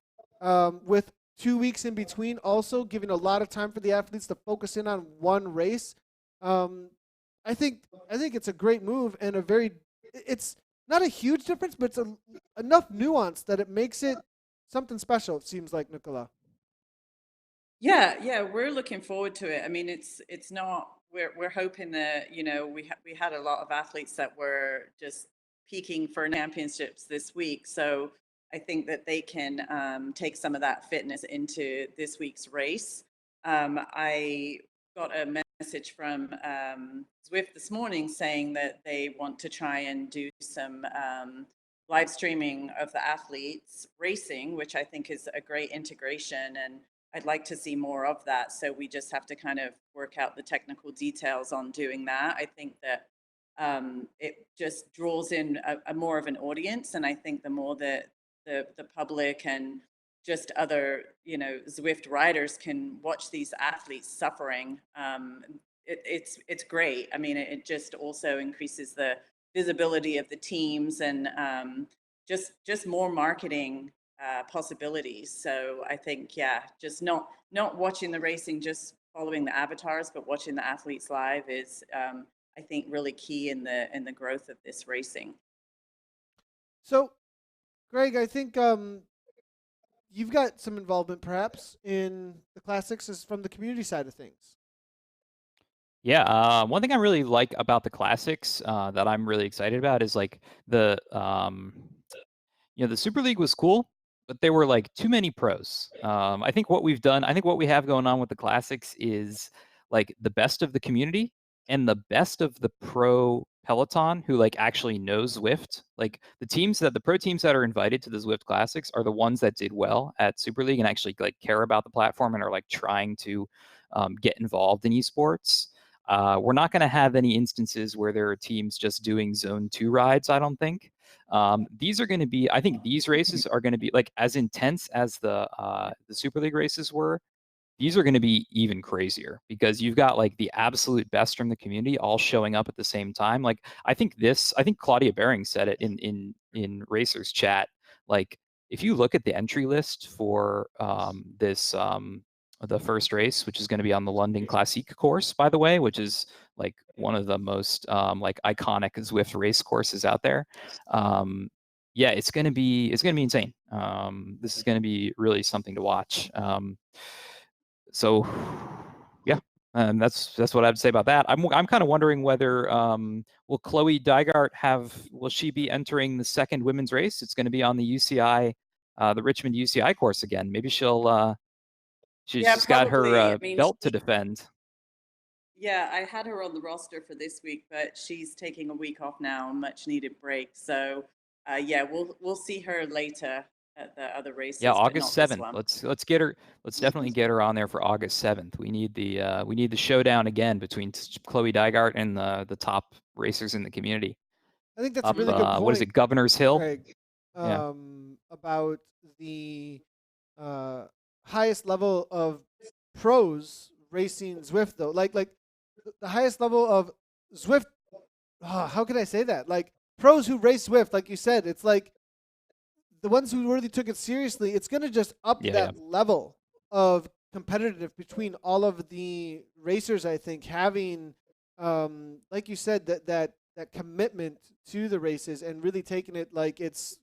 with 2 weeks in between, also giving a lot of time for the athletes to focus in on one race. I think it's a great move and a very. It's not a huge difference, but it's enough nuance that it makes it something special. It seems like, Nicola. Yeah, we're looking forward to it. I mean, it's not. We're hoping that we had a lot of athletes that were just peaking for championships this week. So I think that they can take some of that fitness into this week's race. I got a message from Zwift this morning saying that they want to try and do some live streaming of the athletes racing, which I think is a great integration, and I'd like to see more of that. So we just have to kind of work out the technical details on doing that. I think that it just draws in a more of an audience, and I think the more that the public and just other Zwift riders can watch these athletes suffering, it's great. I mean, it just also increases the visibility of the teams and just more marketing possibilities. So I think, yeah, just not watching the racing, just following the avatars, but watching the athletes live is, I think, really key in the growth of this racing. So, Greg, I think you've got some involvement, perhaps, in the classics is from the community side of things. Yeah, one thing I really like about the classics that I'm really excited about is like the the Super League was cool, but there were like too many pros. I think what we have going on with the classics is like the best of the community and the best of the pro peloton who like actually knows Zwift. Like the pro teams that are invited to the Zwift classics are the ones that did well at Super League and actually like care about the platform and are like trying to get involved in esports. We're not going to have any instances where there are teams just doing zone 2 rides, I don't think. These are going to be, I think these races are going to be like as intense as the Super League races were. These are going to be even crazier because you've got like the absolute best from the community all showing up at the same time. Like I think Claudia Baring said it in Racers chat. Like if you look at the entry list for the first race, which is going to be on the London Classique course, by the way, which is like one of the most like iconic Zwift race courses out there. Yeah, it's going to be insane. This is going to be really something to watch. So yeah, that's what I'd say about that. I'm kind of wondering whether will Chloe Dygert will she be entering the second women's race? It's going to be on the UCI, the Richmond UCI course again. Maybe she's Yeah, just got her probably. I mean, belt to defend. Yeah, I had her on the roster for this week, but she's taking a week off now, a much needed break. So yeah, we'll see her later at the other races. Yeah, but August not this 7th. one. Let's get her. Let's definitely get her on there for August 7th. We need the showdown again between Chloe Dygert and the top racers in the community. I think that's a really good point. What is it, Governor's Hill? Greg, Yeah. about the highest level of pros racing Zwift, though. Like the highest level of Zwift. How can I say that? Like pros who race Zwift, like you said, it's like the ones who really took it seriously. It's going to just up that level of competitive between all of the racers. I think having, like you said, that commitment to the races and really taking it like it's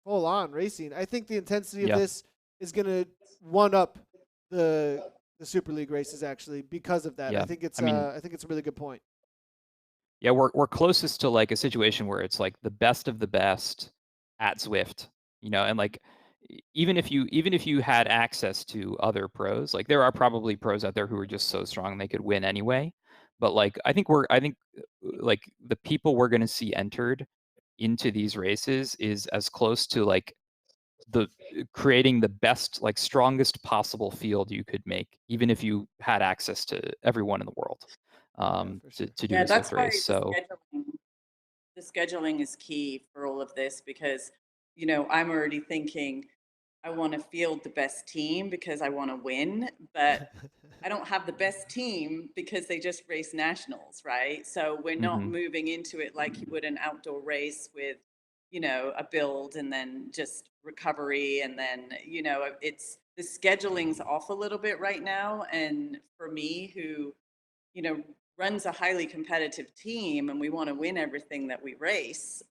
full on racing. I think the intensity of this is going to one up the Super League races actually because of that. I think it's I think it's a really good point. Yeah, we're closest to like a situation where it's like the best of the best at Zwift, and like even if you had access to other pros, like there are probably pros out there who are just so strong they could win anyway. But like I think like the people we're going to see entered into these races is as close to like the creating the best, like strongest possible field you could make, even if you had access to everyone in the world to do this that's why race. So the the scheduling is key for all of this because, you know, I'm already thinking I want to field the best team because I want to win, but I don't have the best team because they just race nationals, right? So we're not moving into it like you would an outdoor race with, you know, a build and then just recovery. And then, you know, it's the scheduling's off a little bit right now. And for me, who, you know, runs a highly competitive team and we want to win everything that we race,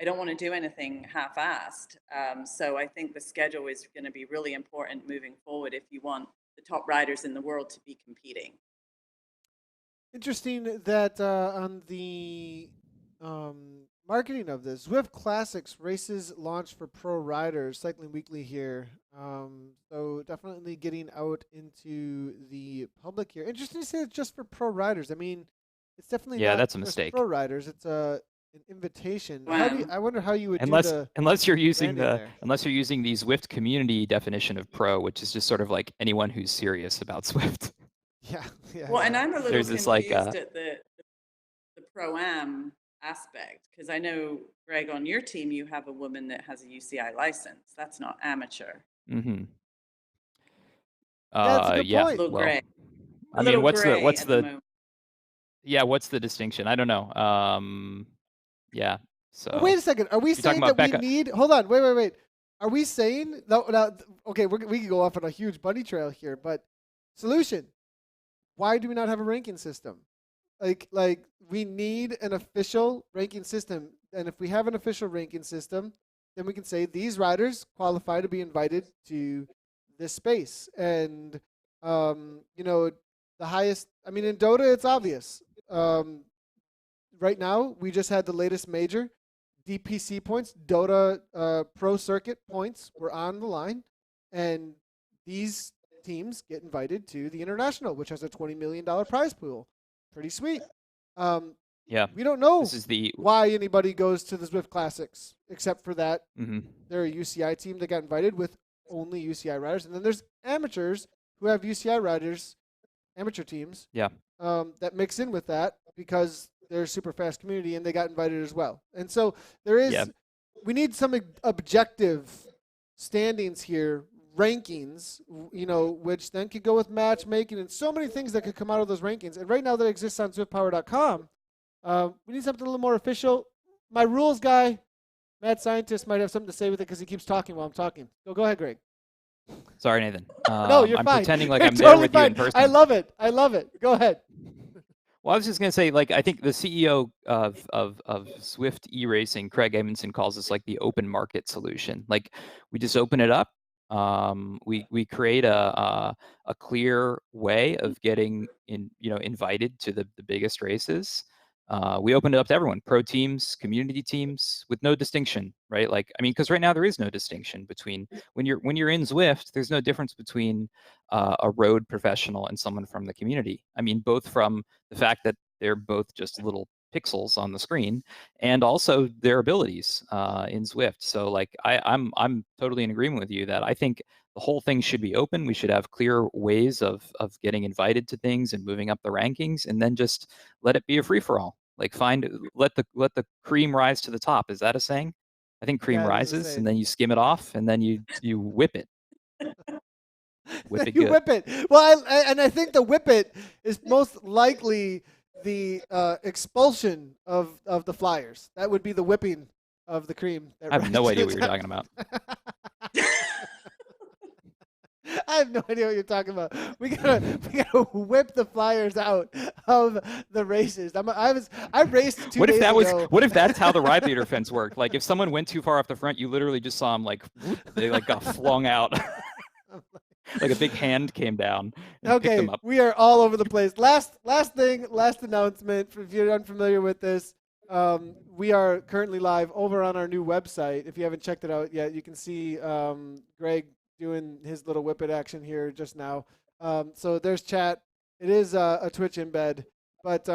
I don't want to do anything half-assed. So I think the schedule is going to be really important moving forward if you want the top riders in the world to be competing. Interesting that on the marketing of this, Zwift Classics races launch for pro riders, Cycling Weekly here. So definitely getting out into the public here. Interesting to say it's just for pro riders. I mean, it's definitely not that's a just mistake. pro riders. It's an invitation. Wow. I wonder how you would unless you're using branding there. unless you're using the Zwift community definition of pro, which is just sort of like anyone who's serious about Zwift. Yeah. Well, and I'm a little There's confused this, at the pro-am aspect because I know, Greg, on your team you have a woman that has a UCI license. That's not amateur. Mm-hmm. That's a good yeah. point. A little Well, gray. I mean, what's the moment. yeah? What's the distinction? I don't know. Yeah. So Well, wait a second. Are we saying that we need? Hold on. Wait. Are we saying no? Okay, we can go off on a huge bunny trail here, but solution. Why do we not have a ranking system? Like we need an official ranking system, and if we have an official ranking system, then we can say these riders qualify to be invited to this space. And you know, the highest. I mean, in Dota, it's obvious. Right now, we just had the latest major. DPC points, Dota Pro Circuit points were on the line, and these teams get invited to the International, which has a $20 million prize pool. Pretty sweet. Yeah. We don't know This is why anybody goes to the Zwift Classics, except for that Mm-hmm. they're a UCI team that got invited with only UCI riders. And then there's amateurs who have UCI riders, amateur teams, that mix in with that because they're a super fast community and they got invited as well. And so there is, we need some objective standings here, rankings, you know, which then could go with matchmaking and so many things that could come out of those rankings. And right now that exists on ZwiftPower.com, we need something a little more official. My rules guy, Mad Scientist, might have something to say with it because he keeps talking while I'm talking. So go ahead, Greg. Sorry, Nathan. No, you're I'm fine. pretending like You're I'm totally there with you in person. I love it. Go ahead. Well, I was just going to say, like, I think the CEO of Zwift e-racing, Craig Edmondson, calls this like the open market solution. Like, we just open it up. We create a clear way of getting invited to the biggest races. We opened it up to everyone, pro teams, community teams, with no distinction, right? Like, I mean, because right now there is no distinction between when you're in Zwift, there's no difference between a road professional and someone from the community. I mean, both from the fact that they're both just little pixels on the screen, and also their abilities in Zwift. So, like, I'm totally in agreement with you that I think the whole thing should be open. We should have clear ways of getting invited to things and moving up the rankings, and then just let it be a free for all. Like, let the cream rise to the top. Is that a saying? I think cream rises, and then you skim it off, and then you whip it. Whip it good. Whip it. Well, I think the whip it is most likely the expulsion of the Flyers. That would be the whipping of the cream. I have no idea what you're talking about. I have no idea what you're talking about. We gotta whip the Flyers out of the races. I raced 2 days ago. What if that's how the ride leader fence worked? Like, if someone went too far off the front, you literally just saw them like they like got flung out. Like a big hand came down and picked them up. We are all over the place. Last announcement. If you're unfamiliar with this, we are currently live over on our new website. If you haven't checked it out yet, you can see Greg doing his little whip it action here just now. So there's chat. It is a Twitch embed, but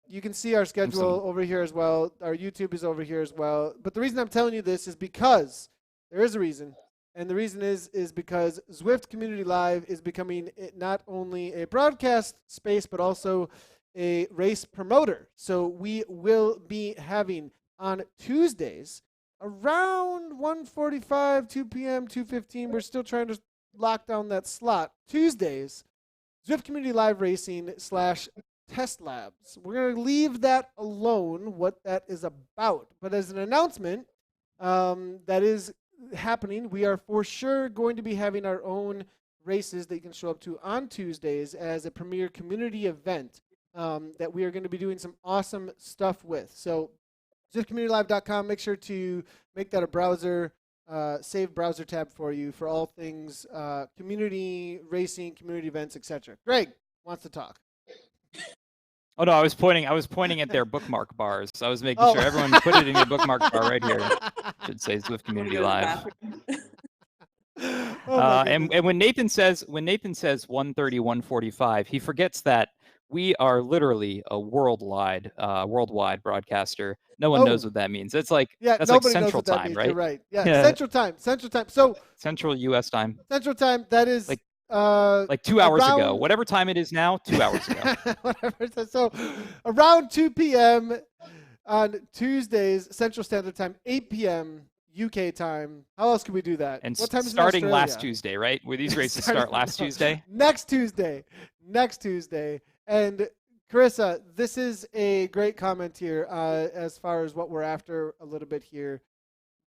you can see our schedule over here as well. Our YouTube is over here as well. But the reason I'm telling you this is because there is a reason. And the reason is because Zwift Community Live is becoming not only a broadcast space, but also a race promoter. So we will be having on Tuesdays around 1:45, 2 p.m., 2:15. We're still trying to lock down that slot. Tuesdays, Zwift Community Live Racing / Test Labs. We're going to leave that alone, what that is about. But as an announcement that is happening, we are for sure going to be having our own races that you can show up to on Tuesdays as a premier community event that we are going to be doing some awesome stuff with. So ZwiftCommunityLive.com, make sure to make that a browser, save browser tab for you for all things community racing, community events, etc. Greg wants to talk. Oh no, I was pointing at their bookmark bars. So I was making sure everyone put it in your bookmark bar right here. Should say Zwift Community Live. And when Nathan says 1:30, 1:45, he forgets that we are literally a worldwide broadcaster. No one knows what that means. It's like that's like Central Time, right? You're right. Yeah, Central Time. So Central U.S. time. Central Time. That is like 2 hours ago. Whatever time it is now, 2 hours ago. Whatever. So around 2 p.m. on Tuesdays, Central Standard Time, 8 p.m. UK time. How else can we do that? And what time is starting last Tuesday, right? Where these races start last Tuesday? Next Tuesday. And Carissa, this is a great comment here as far as what we're after a little bit here,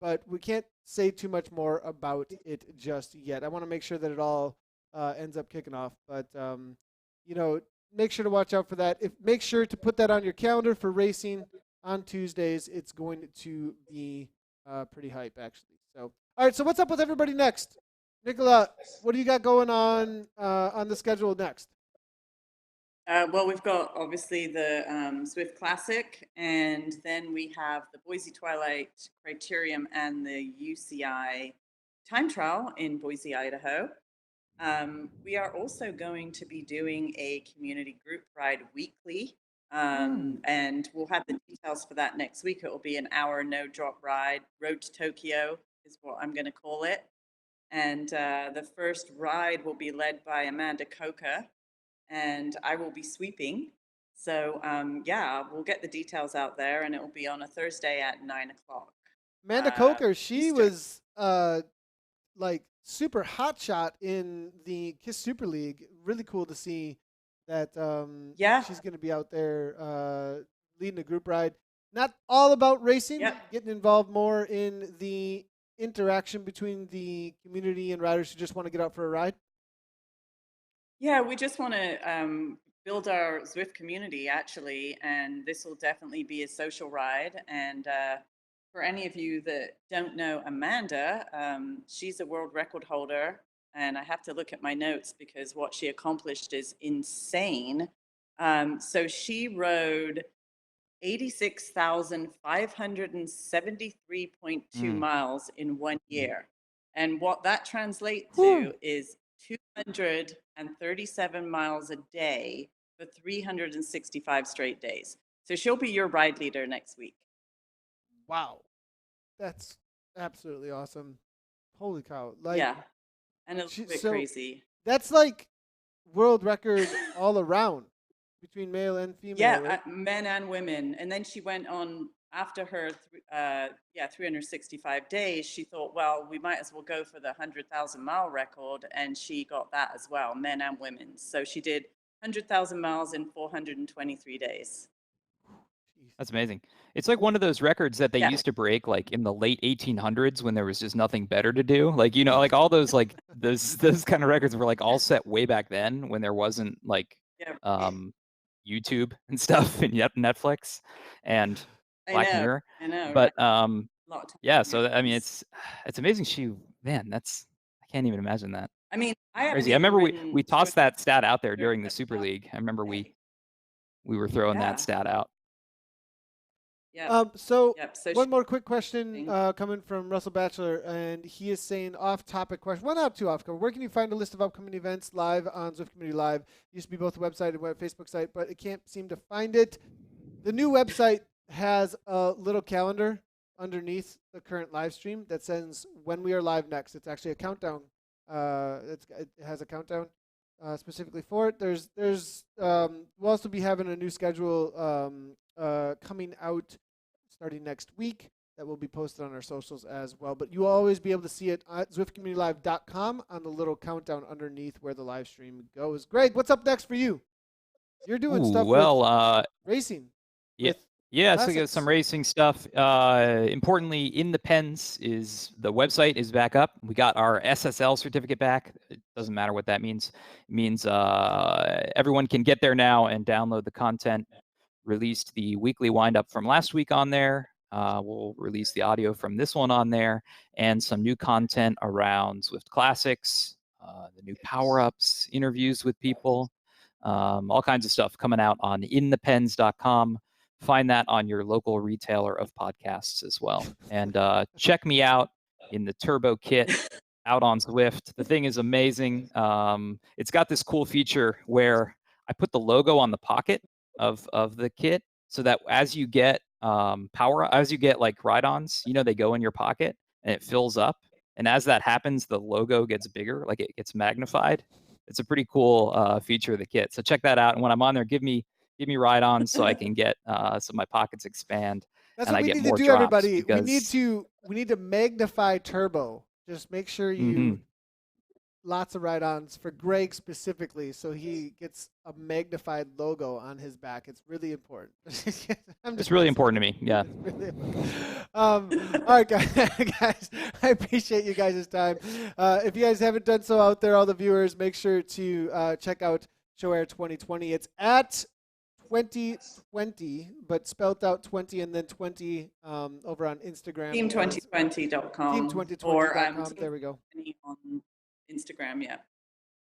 but we can't say too much more about it just yet. I want to make sure that it all ends up kicking off, but make sure to watch out for that. Make sure to put that on your calendar for racing on Tuesdays. It's going to be pretty hype, actually. So, all right. So, what's up with everybody next? Nicola, what do you got going on the schedule next? Well, we've got obviously the Zwift Classic, and then we have the Boise Twilight Criterium and the UCI Time Trial in Boise, Idaho. We are also going to be doing a community group ride weekly, and we'll have the details for that next week. It will be an hour no-drop ride. Road to Tokyo is what I'm going to call it. And the first ride will be led by Amanda Coca, and I will be sweeping. So, we'll get the details out there, and it will be on a Thursday at 9 o'clock. Amanda Coker, she was like super hot shot in the KISS Super League. Really cool to see that she's going to be out there leading a group ride. Not all about racing, getting involved more in the interaction between the community and riders who just want to get out for a ride. Yeah, we just want to build our Zwift community, actually, and this will definitely be a social ride. And for any of you that don't know Amanda, she's a world record holder, and I have to look at my notes because what she accomplished is insane. So she rode 86,573.2 miles in 1 year. And what that translates to is 237 miles a day for 365 straight days. So she'll be your ride leader next week. Wow. That's absolutely awesome. Holy cow. And a little bit crazy. That's like world record all around between male and female. Yeah, right? Men and women. And then she went on after her 365 days. She thought, well, we might as well go for the 100,000-mile record, and she got that as well, men and women. So she did 100,000 miles in 423 days. That's amazing. It's like one of those records that they used to break like in the late 1800s when there was just nothing better to do. Like, like all those like those kind of records were like all set way back then when there wasn't like YouTube and stuff and yet Netflix and Black Mirror. I know. But so I mean it's amazing I can't even imagine that. I mean, crazy. I remember we tossed that stat out there during the Super League. I remember we were throwing that stat out. So one more quick question coming from Russell Batchelor, and he is saying off-topic question. Well, not too off-topic. Where can you find a list of upcoming events live on Zwift Community Live? It used to be both a website and Facebook site, but it can't seem to find it. The new website has a little calendar underneath the current live stream that says when we are live next. It's actually a countdown. It has a countdown specifically for it. We'll also be having a new schedule coming out starting next week that will be posted on our socials as well. But you will always be able to see it at ZwiftCommunityLive.com on the little countdown underneath where the live stream goes. Greg, what's up next for you? You're doing stuff with racing. Yeah. So we got some racing stuff. Importantly, In the Pens the website is back up. We got our SSL certificate back. It doesn't matter what that means. It means everyone can get there now and download the content. Released the weekly windup from last week on there. We'll release the audio from this one on there, and some new content around Zwift Classics, the new power-ups, interviews with people, all kinds of stuff coming out on inthepens.com. Find that on your local retailer of podcasts as well. And check me out in the Turbo Kit out on Zwift. The thing is amazing. It's got this cool feature where I put the logo on the pocket of the kit, so that as you get like ride-ons, they go in your pocket and it fills up. And as that happens, the logo gets bigger, like it gets magnified. It's a pretty cool feature of the kit. So check that out. And when I'm on there, give me ride-ons so I can get so my pockets expand. That's and what I we get need more to do, drops everybody. because We need to magnify Turbo. Just make sure you lots of ride-ons for Greg specifically, so he gets a magnified logo on his back. It's really important. It's really important to me. Yeah. Really all right, guys. I appreciate you guys' time. If you guys haven't done so out there, all the viewers, make sure to check out Show Air 2020. It's at 2020, but spelled out 20 and then 20 over on Instagram. Team2020.com. Team2020.com. There we go. On Instagram, yeah.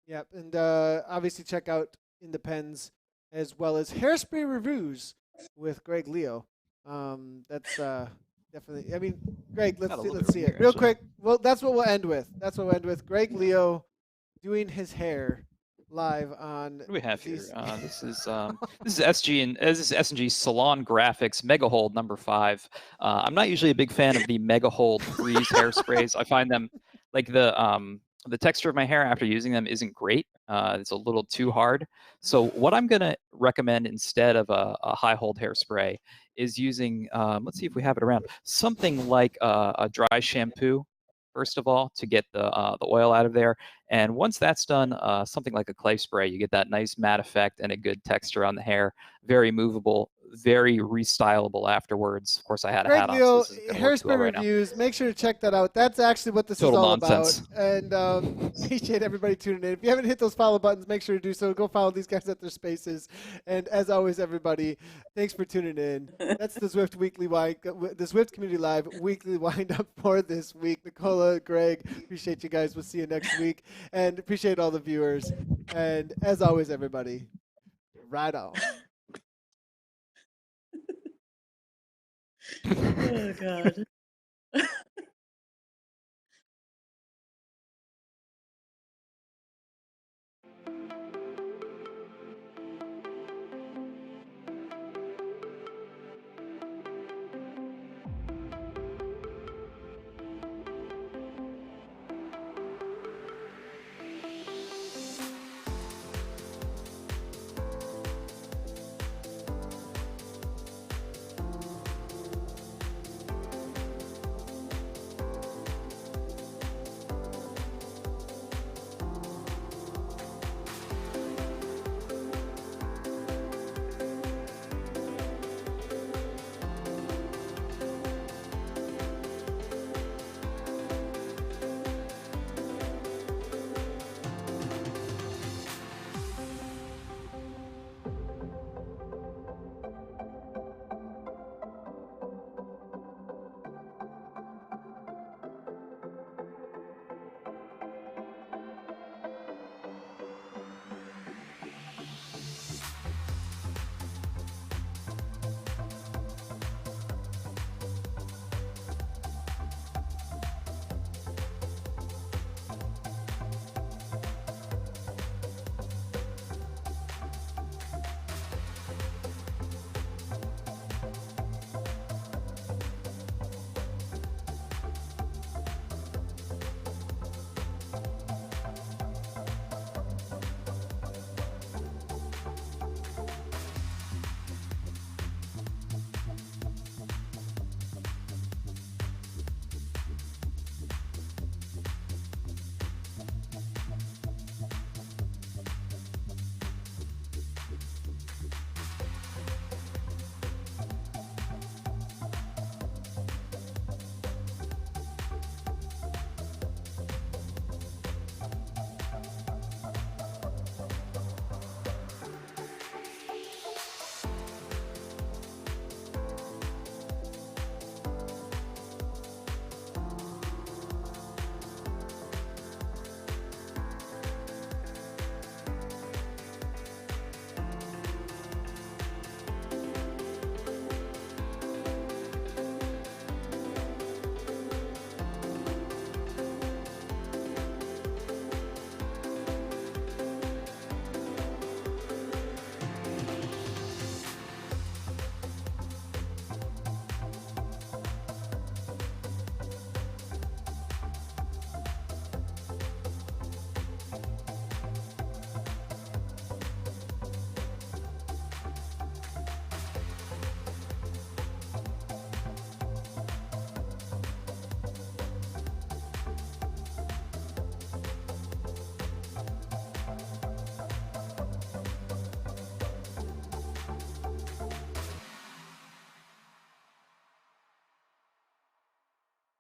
Yep, and obviously check out In the Pens as well as Hairspray Reviews with Greg Leo. That's definitely. I mean, Greg, let's see it real quick. Well, that's what we'll end with. Greg Leo doing his hair live on. What do we have here? This is SG and this is S&G Salon Graphics Mega Hold number 5. I'm not usually a big fan of the Mega Hold Freeze hairsprays. I find them like the texture of my hair after using them isn't great. It's a little too hard. So what I'm going to recommend instead of a high hold hairspray is using, let's see if we have it around, something like a dry shampoo, first of all, to get the oil out of there. And once that's done, something like a clay spray, you get that nice matte effect and a good texture on the hair. Very movable, very restylable afterwards. Of course, I had a hat on. Leo, so Hairspray Reviews. Right, make sure to check that out. That's actually what this Total is all nonsense. about. And appreciate everybody tuning in. If you haven't hit those follow buttons, make sure to do so. Go follow these guys at their spaces. And as always, everybody, thanks for tuning in. That's the Zwift the Zwift Community Live weekly wind up for this week. Nicola, Greg, appreciate you guys. We'll see you next week. And appreciate all the viewers. And as always, everybody, ride on. Oh, God.